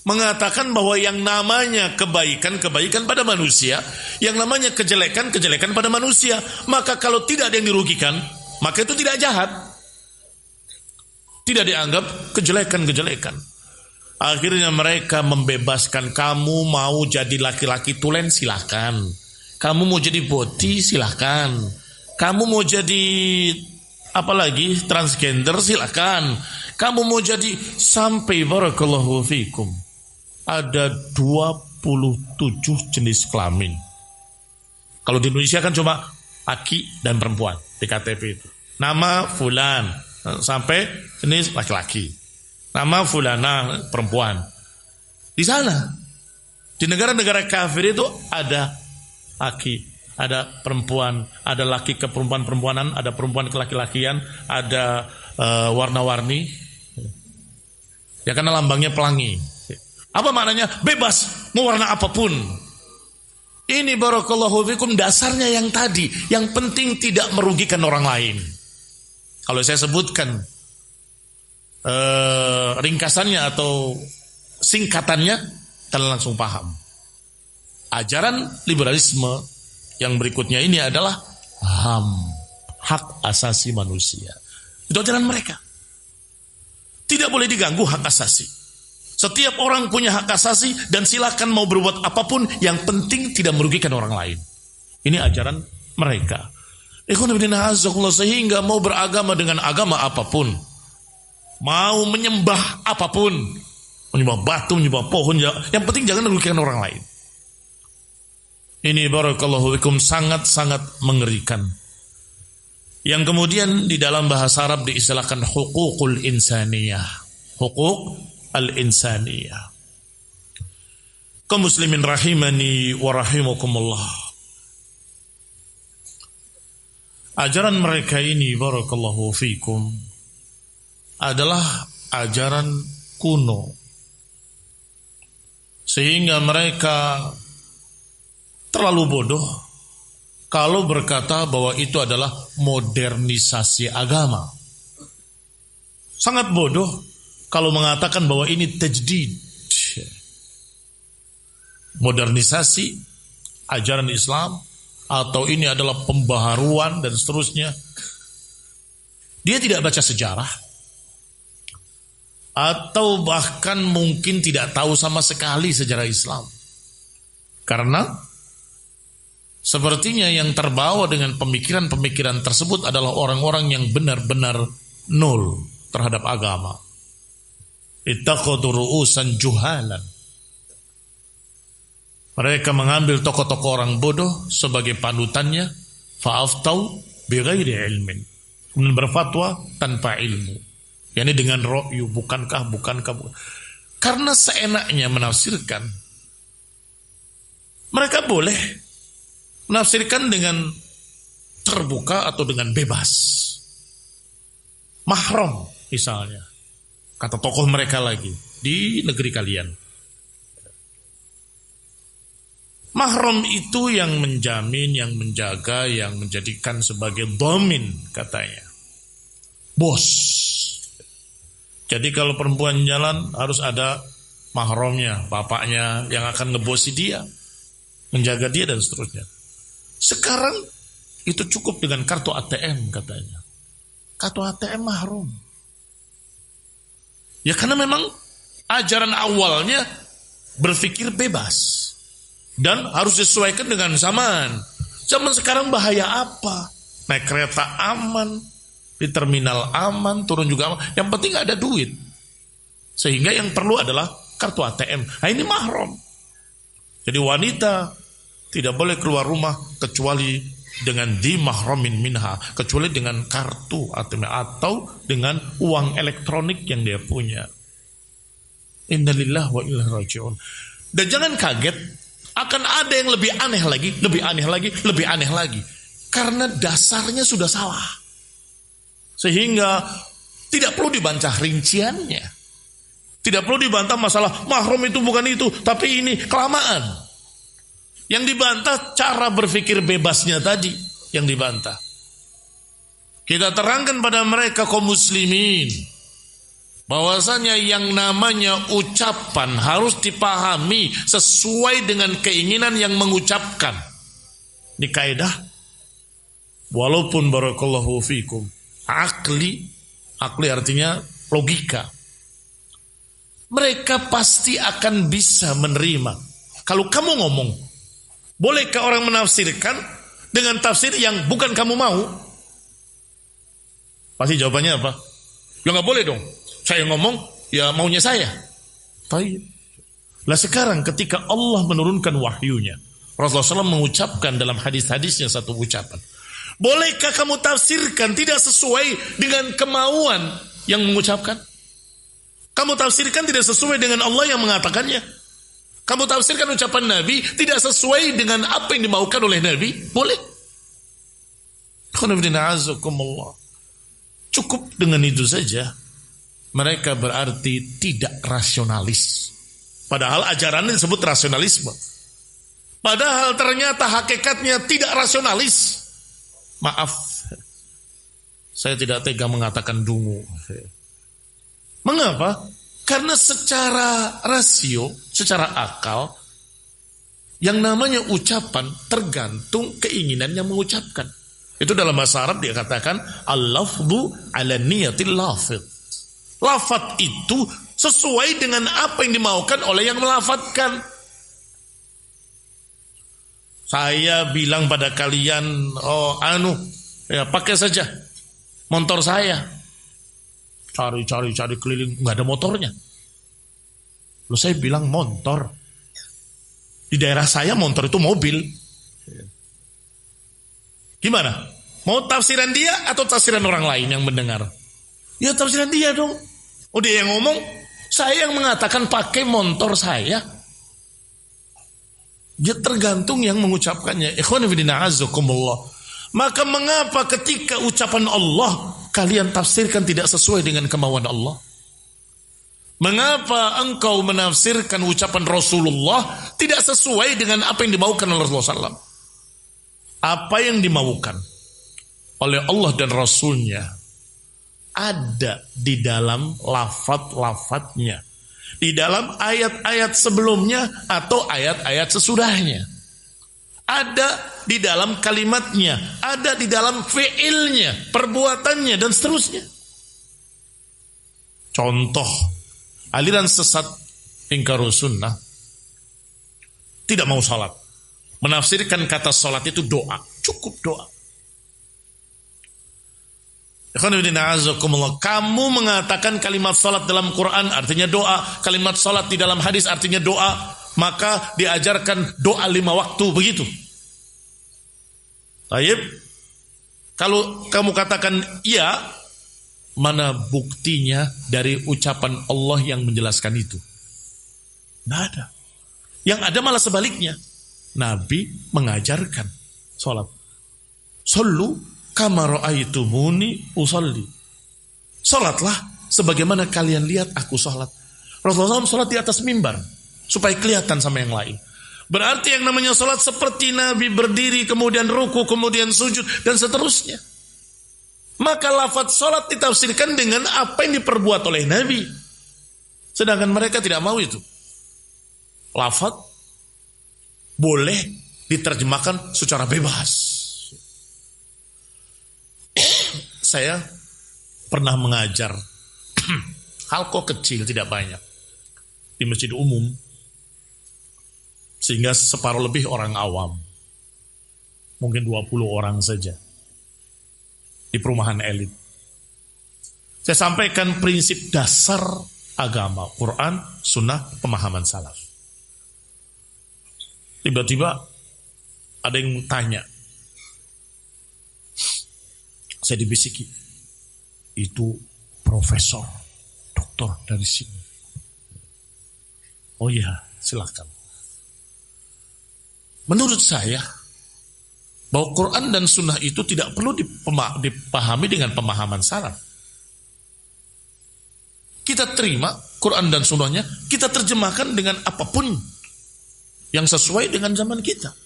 mengatakan bahwa yang namanya kebaikan pada manusia, yang namanya kejelekan pada manusia. Maka kalau tidak ada yang dirugikan, maka itu tidak jahat. Tidak dianggap kejelekan. Akhirnya mereka membebaskan, kamu mau jadi laki-laki tulen silakan. Kamu mau jadi boti silakan. Kamu mau jadi apalagi transgender silakan. Kamu mau jadi sampai barakallahu fikum. Ada 27 jenis kelamin. Kalau di Indonesia kan cuma laki dan perempuan di KTP itu. Nama fulan sampai jenis laki-laki. Nama fulana perempuan. Di sana, di negara-negara kafir itu ada laki, ada perempuan, ada laki ke perempuan-perempuanan, ada perempuan ke laki-lakian, ada warna-warni. Ya karena lambangnya pelangi. Apa maknanya? Bebas, mau warna apapun. Ini barakallahu fikum dasarnya yang tadi. Yang penting tidak merugikan orang lain. Kalau saya sebutkan ringkasannya atau singkatannya, kalian langsung paham. Ajaran liberalisme yang berikutnya ini adalah HAM, hak asasi manusia. Itu ajaran mereka. Tidak boleh diganggu hak asasi. Setiap orang punya hak asasi dan silakan mau berbuat apapun, yang penting tidak merugikan orang lain. Ini ajaran mereka. Sehingga mau beragama dengan agama apapun, mau menyembah apapun, menyembah batu, menyembah pohon, yang penting jangan merugikan orang lain. Ini barakallahu fikum sangat-sangat mengerikan. Yang kemudian di dalam bahasa Arab diistilahkan hukukul insaniyah. Hukuk al-insaniyah. Kaum muslimin rahimani wa rahimakumullah. Ajaran mereka ini barakallahu fikum adalah ajaran kuno. Sehingga mereka terlalu bodoh kalau berkata bahwa itu adalah modernisasi agama. Sangat bodoh kalau mengatakan bahwa ini tajdid, modernisasi ajaran Islam, atau ini adalah pembaharuan dan seterusnya. Dia tidak baca sejarah, atau bahkan mungkin tidak tahu sama sekali sejarah Islam. Karena sepertinya yang terbawa dengan pemikiran-pemikiran tersebut adalah orang-orang yang benar-benar nol terhadap agama. Ittakhadhu ru'usan juhalan. Mereka mengambil tokoh-tokoh orang bodoh sebagai panutannya, fa'aftau bighairi ilmin. Kemudian berfatwa tanpa ilmu. Yani dengan ra'yu, bukankah. Karena seenaknya menafsirkan. Mereka boleh menafsirkan dengan terbuka atau dengan bebas. Mahram misalnya. Kata tokoh mereka lagi di negeri kalian. Mahram itu yang menjamin, yang menjaga, yang menjadikan sebagai dhamin katanya. Bos. Jadi kalau perempuan jalan harus ada mahramnya, bapaknya yang akan ngebosi dia, menjaga dia dan seterusnya. Sekarang itu cukup dengan kartu ATM katanya. Kartu ATM mahram. Ya karena memang ajaran awalnya berpikir bebas dan harus disesuaikan dengan zaman. Zaman sekarang bahaya apa? Naik kereta aman, di terminal aman, turun juga aman. Yang penting ada duit. Sehingga yang perlu adalah kartu ATM. Nah ini mahram. Jadi wanita tidak boleh keluar rumah kecuali dengan dimahramin minha, kecuali dengan kartu ATM atau dengan uang elektronik yang dia punya. Innalillahi wa inna ilaihi raji'un. Dan jangan kaget, akan ada yang lebih aneh lagi, lebih aneh lagi. Karena dasarnya sudah salah. Sehingga tidak perlu dibantah rinciannya. Tidak perlu dibantah masalah mahram itu bukan itu, tapi ini kelamaan. Yang dibantah cara berpikir bebasnya tadi yang dibantah. Kita terangkan pada mereka kaum muslimin bahwasanya yang namanya ucapan harus dipahami sesuai dengan keinginan yang mengucapkan. Ini kaidah, walaupun barakallahu fikum akli artinya logika, mereka pasti akan bisa menerima. Kalau kamu ngomong, bolehkah orang menafsirkan dengan tafsir yang bukan kamu mau? Pasti jawabannya apa? Ya nggak boleh dong. Saya ngomong, ya maunya saya. Baik. Lah sekarang ketika Allah menurunkan wahyunya, Rasulullah SAW mengucapkan dalam hadis-hadisnya satu ucapan. Bolehkah kamu tafsirkan tidak sesuai dengan kemauan yang mengucapkan? Kamu tafsirkan tidak sesuai dengan Allah yang mengatakannya. Kamu tafsirkan ucapan Nabi tidak sesuai dengan apa yang dimaukan oleh Nabi. Boleh. Cukup dengan itu saja. Mereka berarti tidak rasionalis. Padahal ajarannya disebut rasionalisme. Padahal ternyata hakikatnya tidak rasionalis. Maaf, saya tidak tega mengatakan dungu. Mengapa? Karena secara rasio, secara akal, yang namanya ucapan tergantung keinginan yang mengucapkan. Itu dalam bahasa Arab dia katakan al-lafdu ala niyatil lafid. Lafad itu sesuai dengan apa yang dimaukan oleh yang melafadkan. Saya bilang pada kalian, pakai saja motor saya. Cari keliling, nggak ada motornya. Lalu saya bilang motor. Di daerah saya motor itu mobil. Gimana? Mau tafsiran dia atau tafsiran orang lain yang mendengar? Ya tafsiran dia dong. Oh dia yang ngomong, saya yang mengatakan pakai motor saya. Dia tergantung yang mengucapkannya. Ikhwan fillah azakumullah. Maka mengapa ketika ucapan Allah kalian tafsirkan tidak sesuai dengan kemauan Allah? Mengapa engkau menafsirkan ucapan Rasulullah tidak sesuai dengan apa yang dimaukan oleh Rasulullah SAW? Apa yang dimaukan oleh Allah dan Rasulnya ada di dalam lafaz-lafaznya, di dalam ayat-ayat sebelumnya atau ayat-ayat sesudahnya, ada di dalam kalimatnya, ada di dalam fiilnya, perbuatannya dan seterusnya. Contoh aliran sesat ingkarus sunnah tidak mau salat, menafsirkan kata salat itu doa, cukup doa. Kamu mengatakan kalimat salat dalam Quran artinya doa, kalimat salat di dalam hadis artinya doa, maka diajarkan doa 5 waktu, begitu. Taib. Kalau kamu katakan iya, mana buktinya dari ucapan Allah yang menjelaskan itu? Nggak ada. Yang ada malah sebaliknya. Nabi mengajarkan sholat. Sallu kama ra'aitumuni usalli. Sholatlah sebagaimana kalian lihat aku sholat. Rasulullah SAW sholat di atas mimbar supaya kelihatan sama yang lain. Berarti yang namanya sholat seperti Nabi berdiri, kemudian ruku, kemudian sujud, dan seterusnya. Maka lafaz sholat ditafsirkan dengan apa yang diperbuat oleh Nabi. Sedangkan mereka tidak mau itu. Lafaz boleh diterjemahkan secara bebas. Saya pernah mengajar halqa kecil, tidak banyak, di masjid umum, sehingga separuh lebih orang awam, mungkin 20 orang saja, di perumahan elit. Saya sampaikan prinsip dasar agama, Quran, Sunnah, pemahaman salaf. Tiba-tiba ada yang tanya, saya dibisiki, itu profesor, doktor dari sini. Oh iya, silakan. Menurut saya, bahwa Quran dan Sunnah itu tidak perlu dipahami dengan pemahaman salaf. Kita terima Quran dan Sunnahnya, kita terjemahkan dengan apapun yang sesuai dengan zaman kita.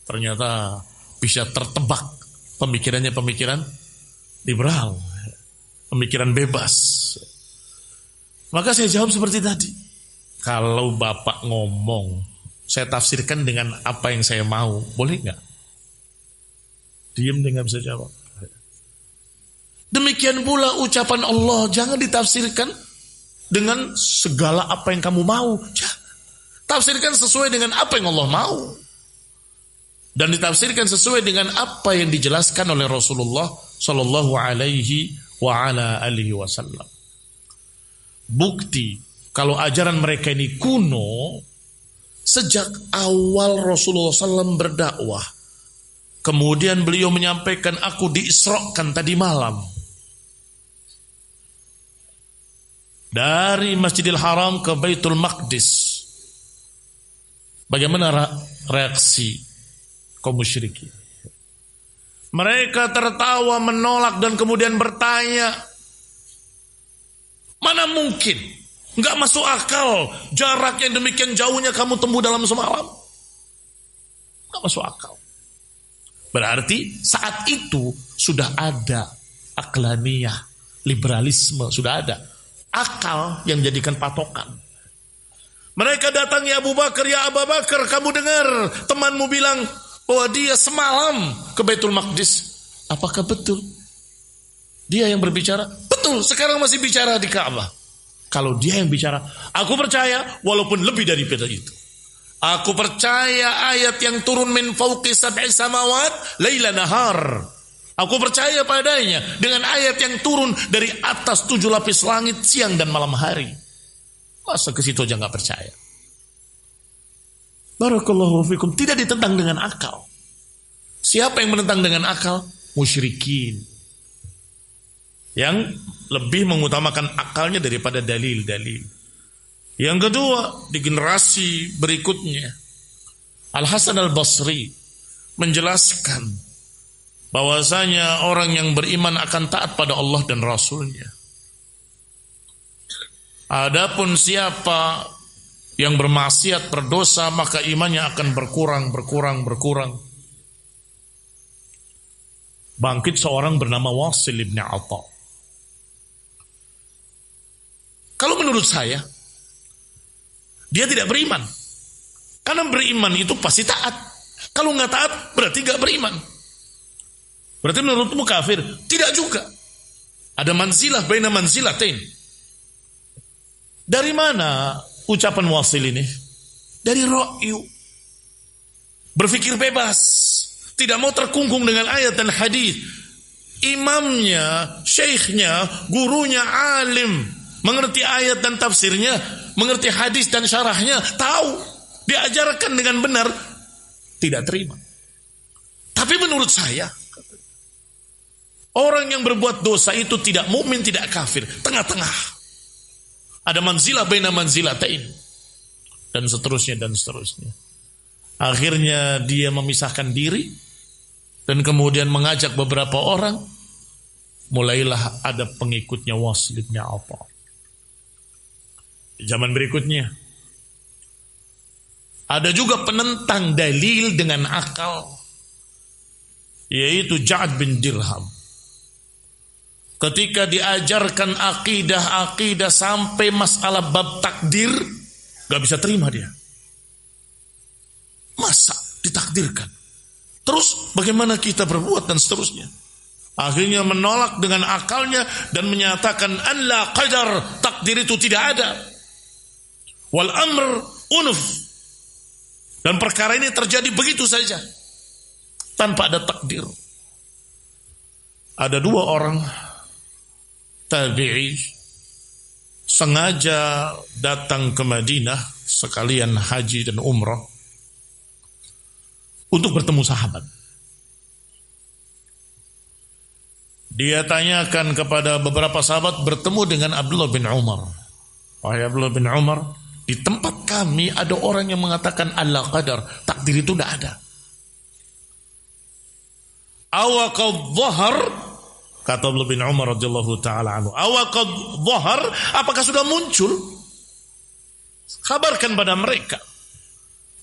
Ternyata bisa tertebak. Pemikirannya pemikiran liberal, pemikiran bebas. Maka saya jawab seperti tadi. Kalau Bapak ngomong, saya tafsirkan dengan apa yang saya mau, boleh nggak? Diam dia nggak bisa jawab. Demikian pula ucapan Allah, jangan ditafsirkan dengan segala apa yang kamu mau. Tafsirkan sesuai dengan apa yang Allah mau. Dan ditafsirkan sesuai dengan apa yang dijelaskan oleh Rasulullah Sallallahu Alaihi Wasallam. Bukti kalau ajaran mereka ini kuno, sejak awal Rasulullah SAW berdakwah, kemudian beliau menyampaikan, aku diisrokan tadi malam dari Masjidil Haram ke Baitul Maqdis. Bagaimana reaksi kaum musyrikin? Mereka tertawa, menolak, dan kemudian bertanya, mana mungkin, nggak masuk akal jarak yang demikian jauhnya kamu tempuh dalam semalam. Nggak masuk akal. Berarti saat itu sudah ada aklaniyah, liberalisme, sudah ada akal yang jadikan patokan. Mereka datang, ya Abu Bakar, ya Abu Bakar, kamu dengar temanmu bilang bahwa dia semalam ke Baitul Maqdis. Apakah betul? Dia yang berbicara? Betul, sekarang masih bicara di Ka'bah. Kalau dia yang bicara, aku percaya walaupun lebih daripada itu. Aku percaya ayat yang turun min fauqi sab'i samawat laila nahar. Aku percaya padanya dengan ayat yang turun dari atas 7 lapis langit siang dan malam hari. Masa ke situ aja nggak percaya? Barakallahu fikum. Tidak ditentang dengan akal. Siapa yang menentang dengan akal? Musyrikin, yang lebih mengutamakan akalnya daripada dalil-dalil. Yang kedua, di generasi berikutnya, Al-Hasan Al-Basri menjelaskan bahwasanya orang yang beriman akan taat pada Allah dan Rasulnya. Adapun siapa yang bermaksiat, berdosa, maka imannya akan berkurang. Bangkit seorang bernama Wasil ibn Atha. Kalau menurut saya, dia tidak beriman. Karena beriman itu pasti taat. Kalau nggak taat, berarti nggak beriman. Berarti menurutmu kafir? Tidak juga. Ada manzilah baina manzilatain. Dari mana ucapan Wasil ini? Dari ra'yu. Berpikir bebas. Tidak mau terkungkung dengan ayat dan hadis. Imamnya, syekhnya, gurunya alim, mengerti ayat dan tafsirnya, mengerti hadis dan syarahnya, tahu, diajarkan dengan benar, tidak terima. Tapi menurut saya, orang yang berbuat dosa itu tidak mukmin, tidak kafir, tengah-tengah. Ada manzilah baina manzilatain, dan seterusnya. Akhirnya dia memisahkan diri dan kemudian mengajak beberapa orang. Mulailah ada pengikutnya Wasil bin Atha. Di zaman berikutnya ada juga penentang dalil dengan akal, yaitu Ja'ad bin Dirham. Ketika diajarkan akidah sampai masalah bab takdir, gak bisa terima dia. Masa ditakdirkan? Terus bagaimana kita berbuat dan seterusnya? Akhirnya menolak dengan akalnya dan menyatakan an la qadar, takdir itu tidak ada. Wal amr unuf. Dan perkara ini terjadi begitu saja, tanpa ada takdir. Ada 2 orang tabi'i sengaja datang ke Madinah sekalian haji dan umrah untuk bertemu sahabat. Dia tanyakan kepada beberapa sahabat, bertemu dengan Abdullah bin Umar. Wahai Abdullah bin Umar, di tempat kami ada orang yang mengatakan Allah qadar, takdir itu tidak ada. Awaqad dhahar, kata Abdullah bin Umar radhiyallahu taala anhu, awaqad dhahar, apakah sudah muncul? Kabarkan pada mereka.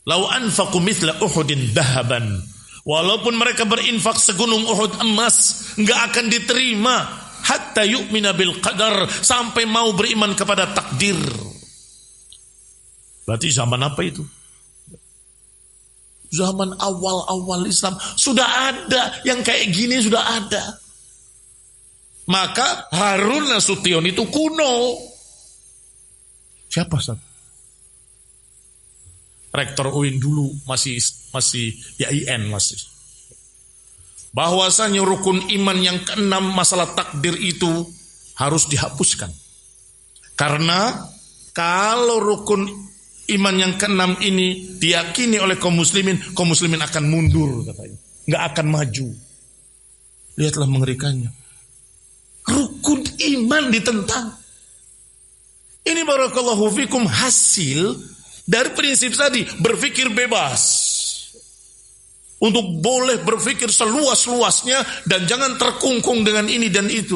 Lau anfaqu mithla Uhudin dhahaban, walaupun mereka berinfak segunung Uhud emas, enggak akan diterima hatta yu'mina bil qadar, sampai mau beriman kepada takdir. Berarti zaman apa itu? Zaman awal-awal Islam sudah ada yang kayak gini, sudah ada. Maka Harun Nasution itu kuno. Siapa Ustaz? Rektor UIN dulu masih YIN masih. Bahwasanya rukun iman yang keenam masalah takdir itu harus dihapuskan. Karena kalau rukun iman yang keenam ini diyakini oleh kaum muslimin akan mundur katanya. Nggak akan maju. Lihatlah mengerikannya. Rukun iman ditentang. Ini barakallahu fikum hasil dari prinsip tadi, berpikir bebas. Untuk boleh berpikir seluas-luasnya dan jangan terkungkung dengan ini dan itu.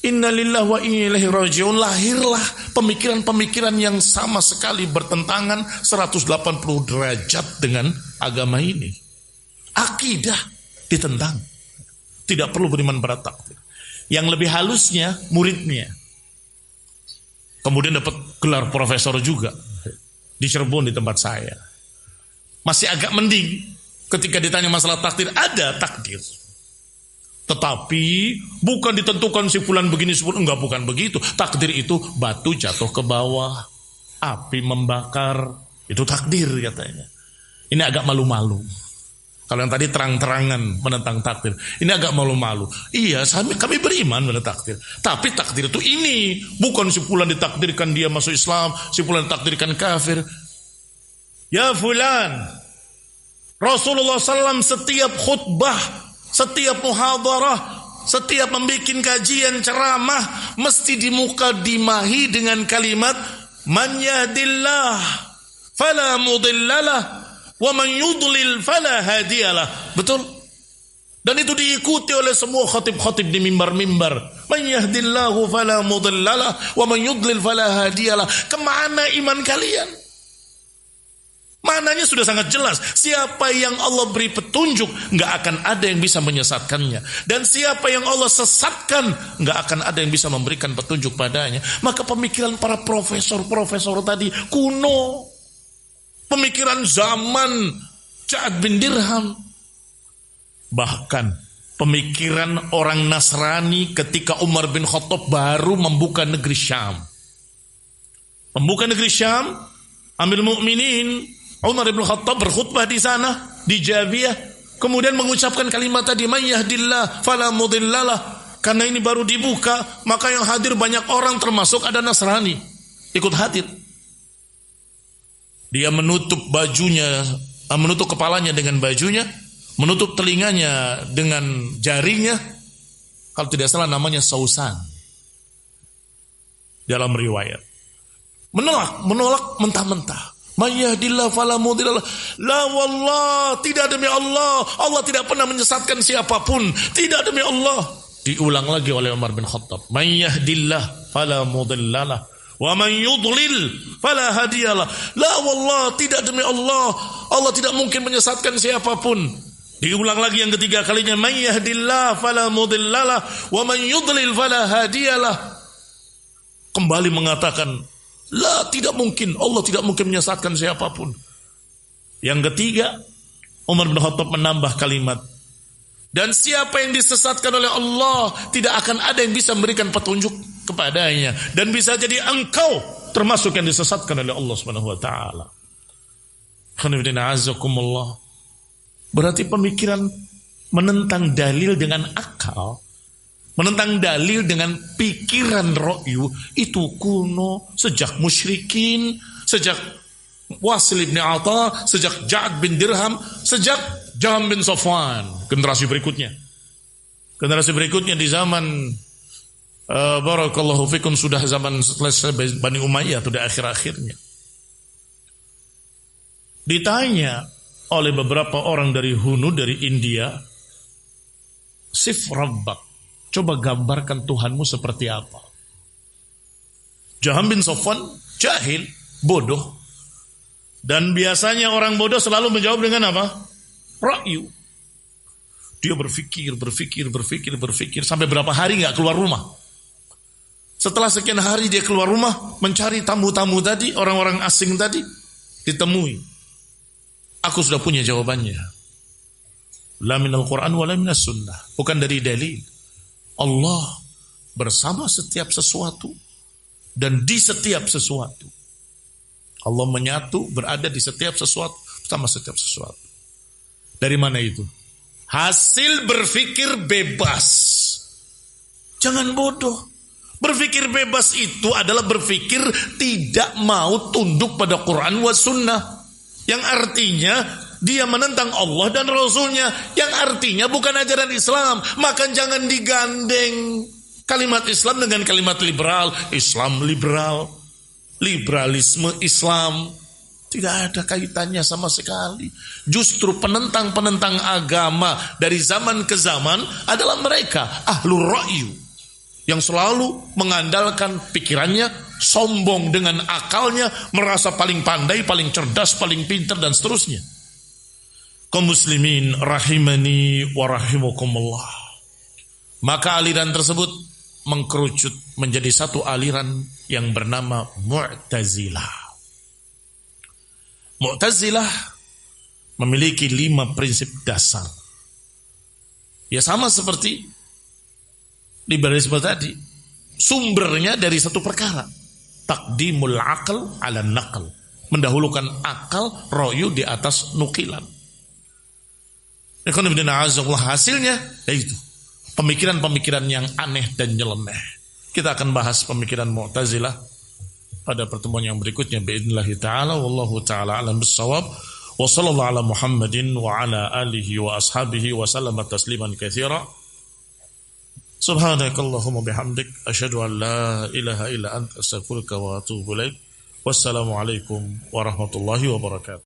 Innalillahi wa inna ilaihi raji'un. Lahirlah pemikiran-pemikiran yang sama sekali bertentangan 180 derajat dengan agama ini. Akidah ditentang. Tidak perlu beriman pada takdir. Yang lebih halusnya muridnya. Kemudian dapat gelar profesor juga di Cirebon di tempat saya. Masih agak mending ketika ditanya masalah takdir, ada takdir. Tetapi bukan ditentukan si fulan begini, si fulan enggak, bukan begitu. Takdir itu batu jatuh ke bawah, api membakar, itu takdir katanya. Ini agak malu-malu. Kalau yang tadi terang-terangan menentang takdir, ini agak malu-malu. Iya, kami beriman pada takdir. Tapi takdir itu ini, bukan si fulan ditakdirkan dia masuk Islam, si fulan ditakdirkan kafir. Ya fulan, Rasulullah SAW setiap khutbah, setiap muhadarah, setiap membuat kajian ceramah, mesti dimukadimahi dengan kalimat man yahdillah fala mudhillalah wa man yudlil fala hadiyalah. Betul? Dan itu diikuti oleh semua khatib-khatib di mimbar-mimbar. Man yahdillahu fala mudhillalah wa man yudlil fala hadiyalah. Kemana iman kalian? Maknanya sudah sangat jelas. Siapa yang Allah beri petunjuk, nggak akan ada yang bisa menyesatkannya. Dan siapa yang Allah sesatkan, nggak akan ada yang bisa memberikan petunjuk padanya. Maka pemikiran para profesor-profesor tadi kuno. Pemikiran zaman Ja'ad bin Dirham. Bahkan pemikiran orang Nasrani ketika Umar bin Khattab baru membuka negeri Syam. Membuka negeri Syam, Amirul Mukminin Umar bin Khattab berkhutbah di sana, di Jabiyah, kemudian mengucapkan kalimat tadi, man yahdillah fala mudhillalah. Karena ini baru dibuka, maka yang hadir banyak orang, termasuk ada Nasrani ikut hadir. Dia menutup bajunya, menutup kepalanya dengan bajunya, menutup telinganya dengan jarinya. Kalau tidak salah namanya sausan dalam riwayat. Menolak mentah-mentah. Man yahdillah fala mudhillalah. La wallah, tidak demi Allah. Allah tidak pernah menyesatkan siapapun. Tidak demi Allah. Diulang lagi oleh Umar bin Khattab. Man yahdillah fala mudhillalah wa man yudlil fala hadiyalah. La wallah, tidak demi Allah. Allah tidak mungkin menyesatkan siapapun. Diulang lagi yang ketiga kalinya. Man yahdillah fala mudhillalah wa man yudlil fala hadiyalah. Kembali mengatakan, la, tidak mungkin. Allah tidak mungkin menyesatkan siapapun. Yang ketiga, Umar bin Khattab menambah kalimat, dan siapa yang disesatkan oleh Allah, tidak akan ada yang bisa memberikan petunjuk kepadanya. Dan bisa jadi engkau termasuk yang disesatkan oleh Allah Subhanahu wa taala. Berarti pemikiran menentang dalil dengan akal, menentang dalil dengan pikiran ro'yu, itu kuno sejak musyrikin, sejak Wasil bin Atha, sejak Ja'ad bin Dirham, sejak Jaham bin Safwan. Generasi berikutnya di zaman barakallahu fikum, sudah zaman setelah Bani Umayyah, sudah akhir-akhirnya. Ditanya oleh beberapa orang dari Hunud, dari India, sif rabbak, coba gambarkan Tuhanmu seperti apa. Jaham bin Safwan jahil, bodoh. Dan biasanya orang bodoh selalu menjawab dengan apa? Ra'yu. Dia berpikir sampai berapa hari nggak keluar rumah. Setelah sekian hari dia keluar rumah mencari tamu-tamu tadi, orang-orang asing tadi, ditemui. Aku sudah punya jawabannya. La minal Quran wa la minas sunnah. Bukan dari dalil. Allah bersama setiap sesuatu dan di setiap sesuatu. Allah menyatu, berada di setiap sesuatu, sama setiap sesuatu. Dari mana itu? Hasil berpikir bebas. Jangan bodoh. Berpikir bebas itu adalah berpikir tidak mau tunduk pada Quran wa sunnah. Yang artinya dia menentang Allah dan Rasulnya. Yang artinya bukan ajaran Islam. Maka jangan digandeng kalimat Islam dengan kalimat liberal. Islam liberal, liberalisme Islam. Tidak ada kaitannya sama sekali. Justru penentang-penentang agama dari zaman ke zaman adalah mereka ahlul ra'yu, yang selalu mengandalkan pikirannya, sombong dengan akalnya, merasa paling pandai, paling cerdas, paling pintar, dan seterusnya. Kaum muslimin rahimani wa rahimakumullah. Maka aliran tersebut mengkerucut menjadi satu aliran yang bernama Mu'tazilah. Mu'tazilah memiliki 5 prinsip dasar. Ya sama seperti liberalisme tadi. Sumbernya dari satu perkara. Taqdimul aql ala naql. Mendahulukan akal, royu di atas nukilan. Hasilnya yaitu pemikiran-pemikiran yang aneh dan nyeleneh. Kita akan bahas pemikiran Mu'tazilah pada pertemuan yang berikutnya biidznillah taala. Wallahu taala alam bissawab. Wa sallallahu ala Muhammadin wa ala alihi wa ashabihi wa sallama tasliman katsira. Subhanakallahumma bihamdik asyhadu an la ilaha illa anta astaghfiruka wa atubu ilaik. Wassalamu alaikum warahmatullahi wabarakatuh.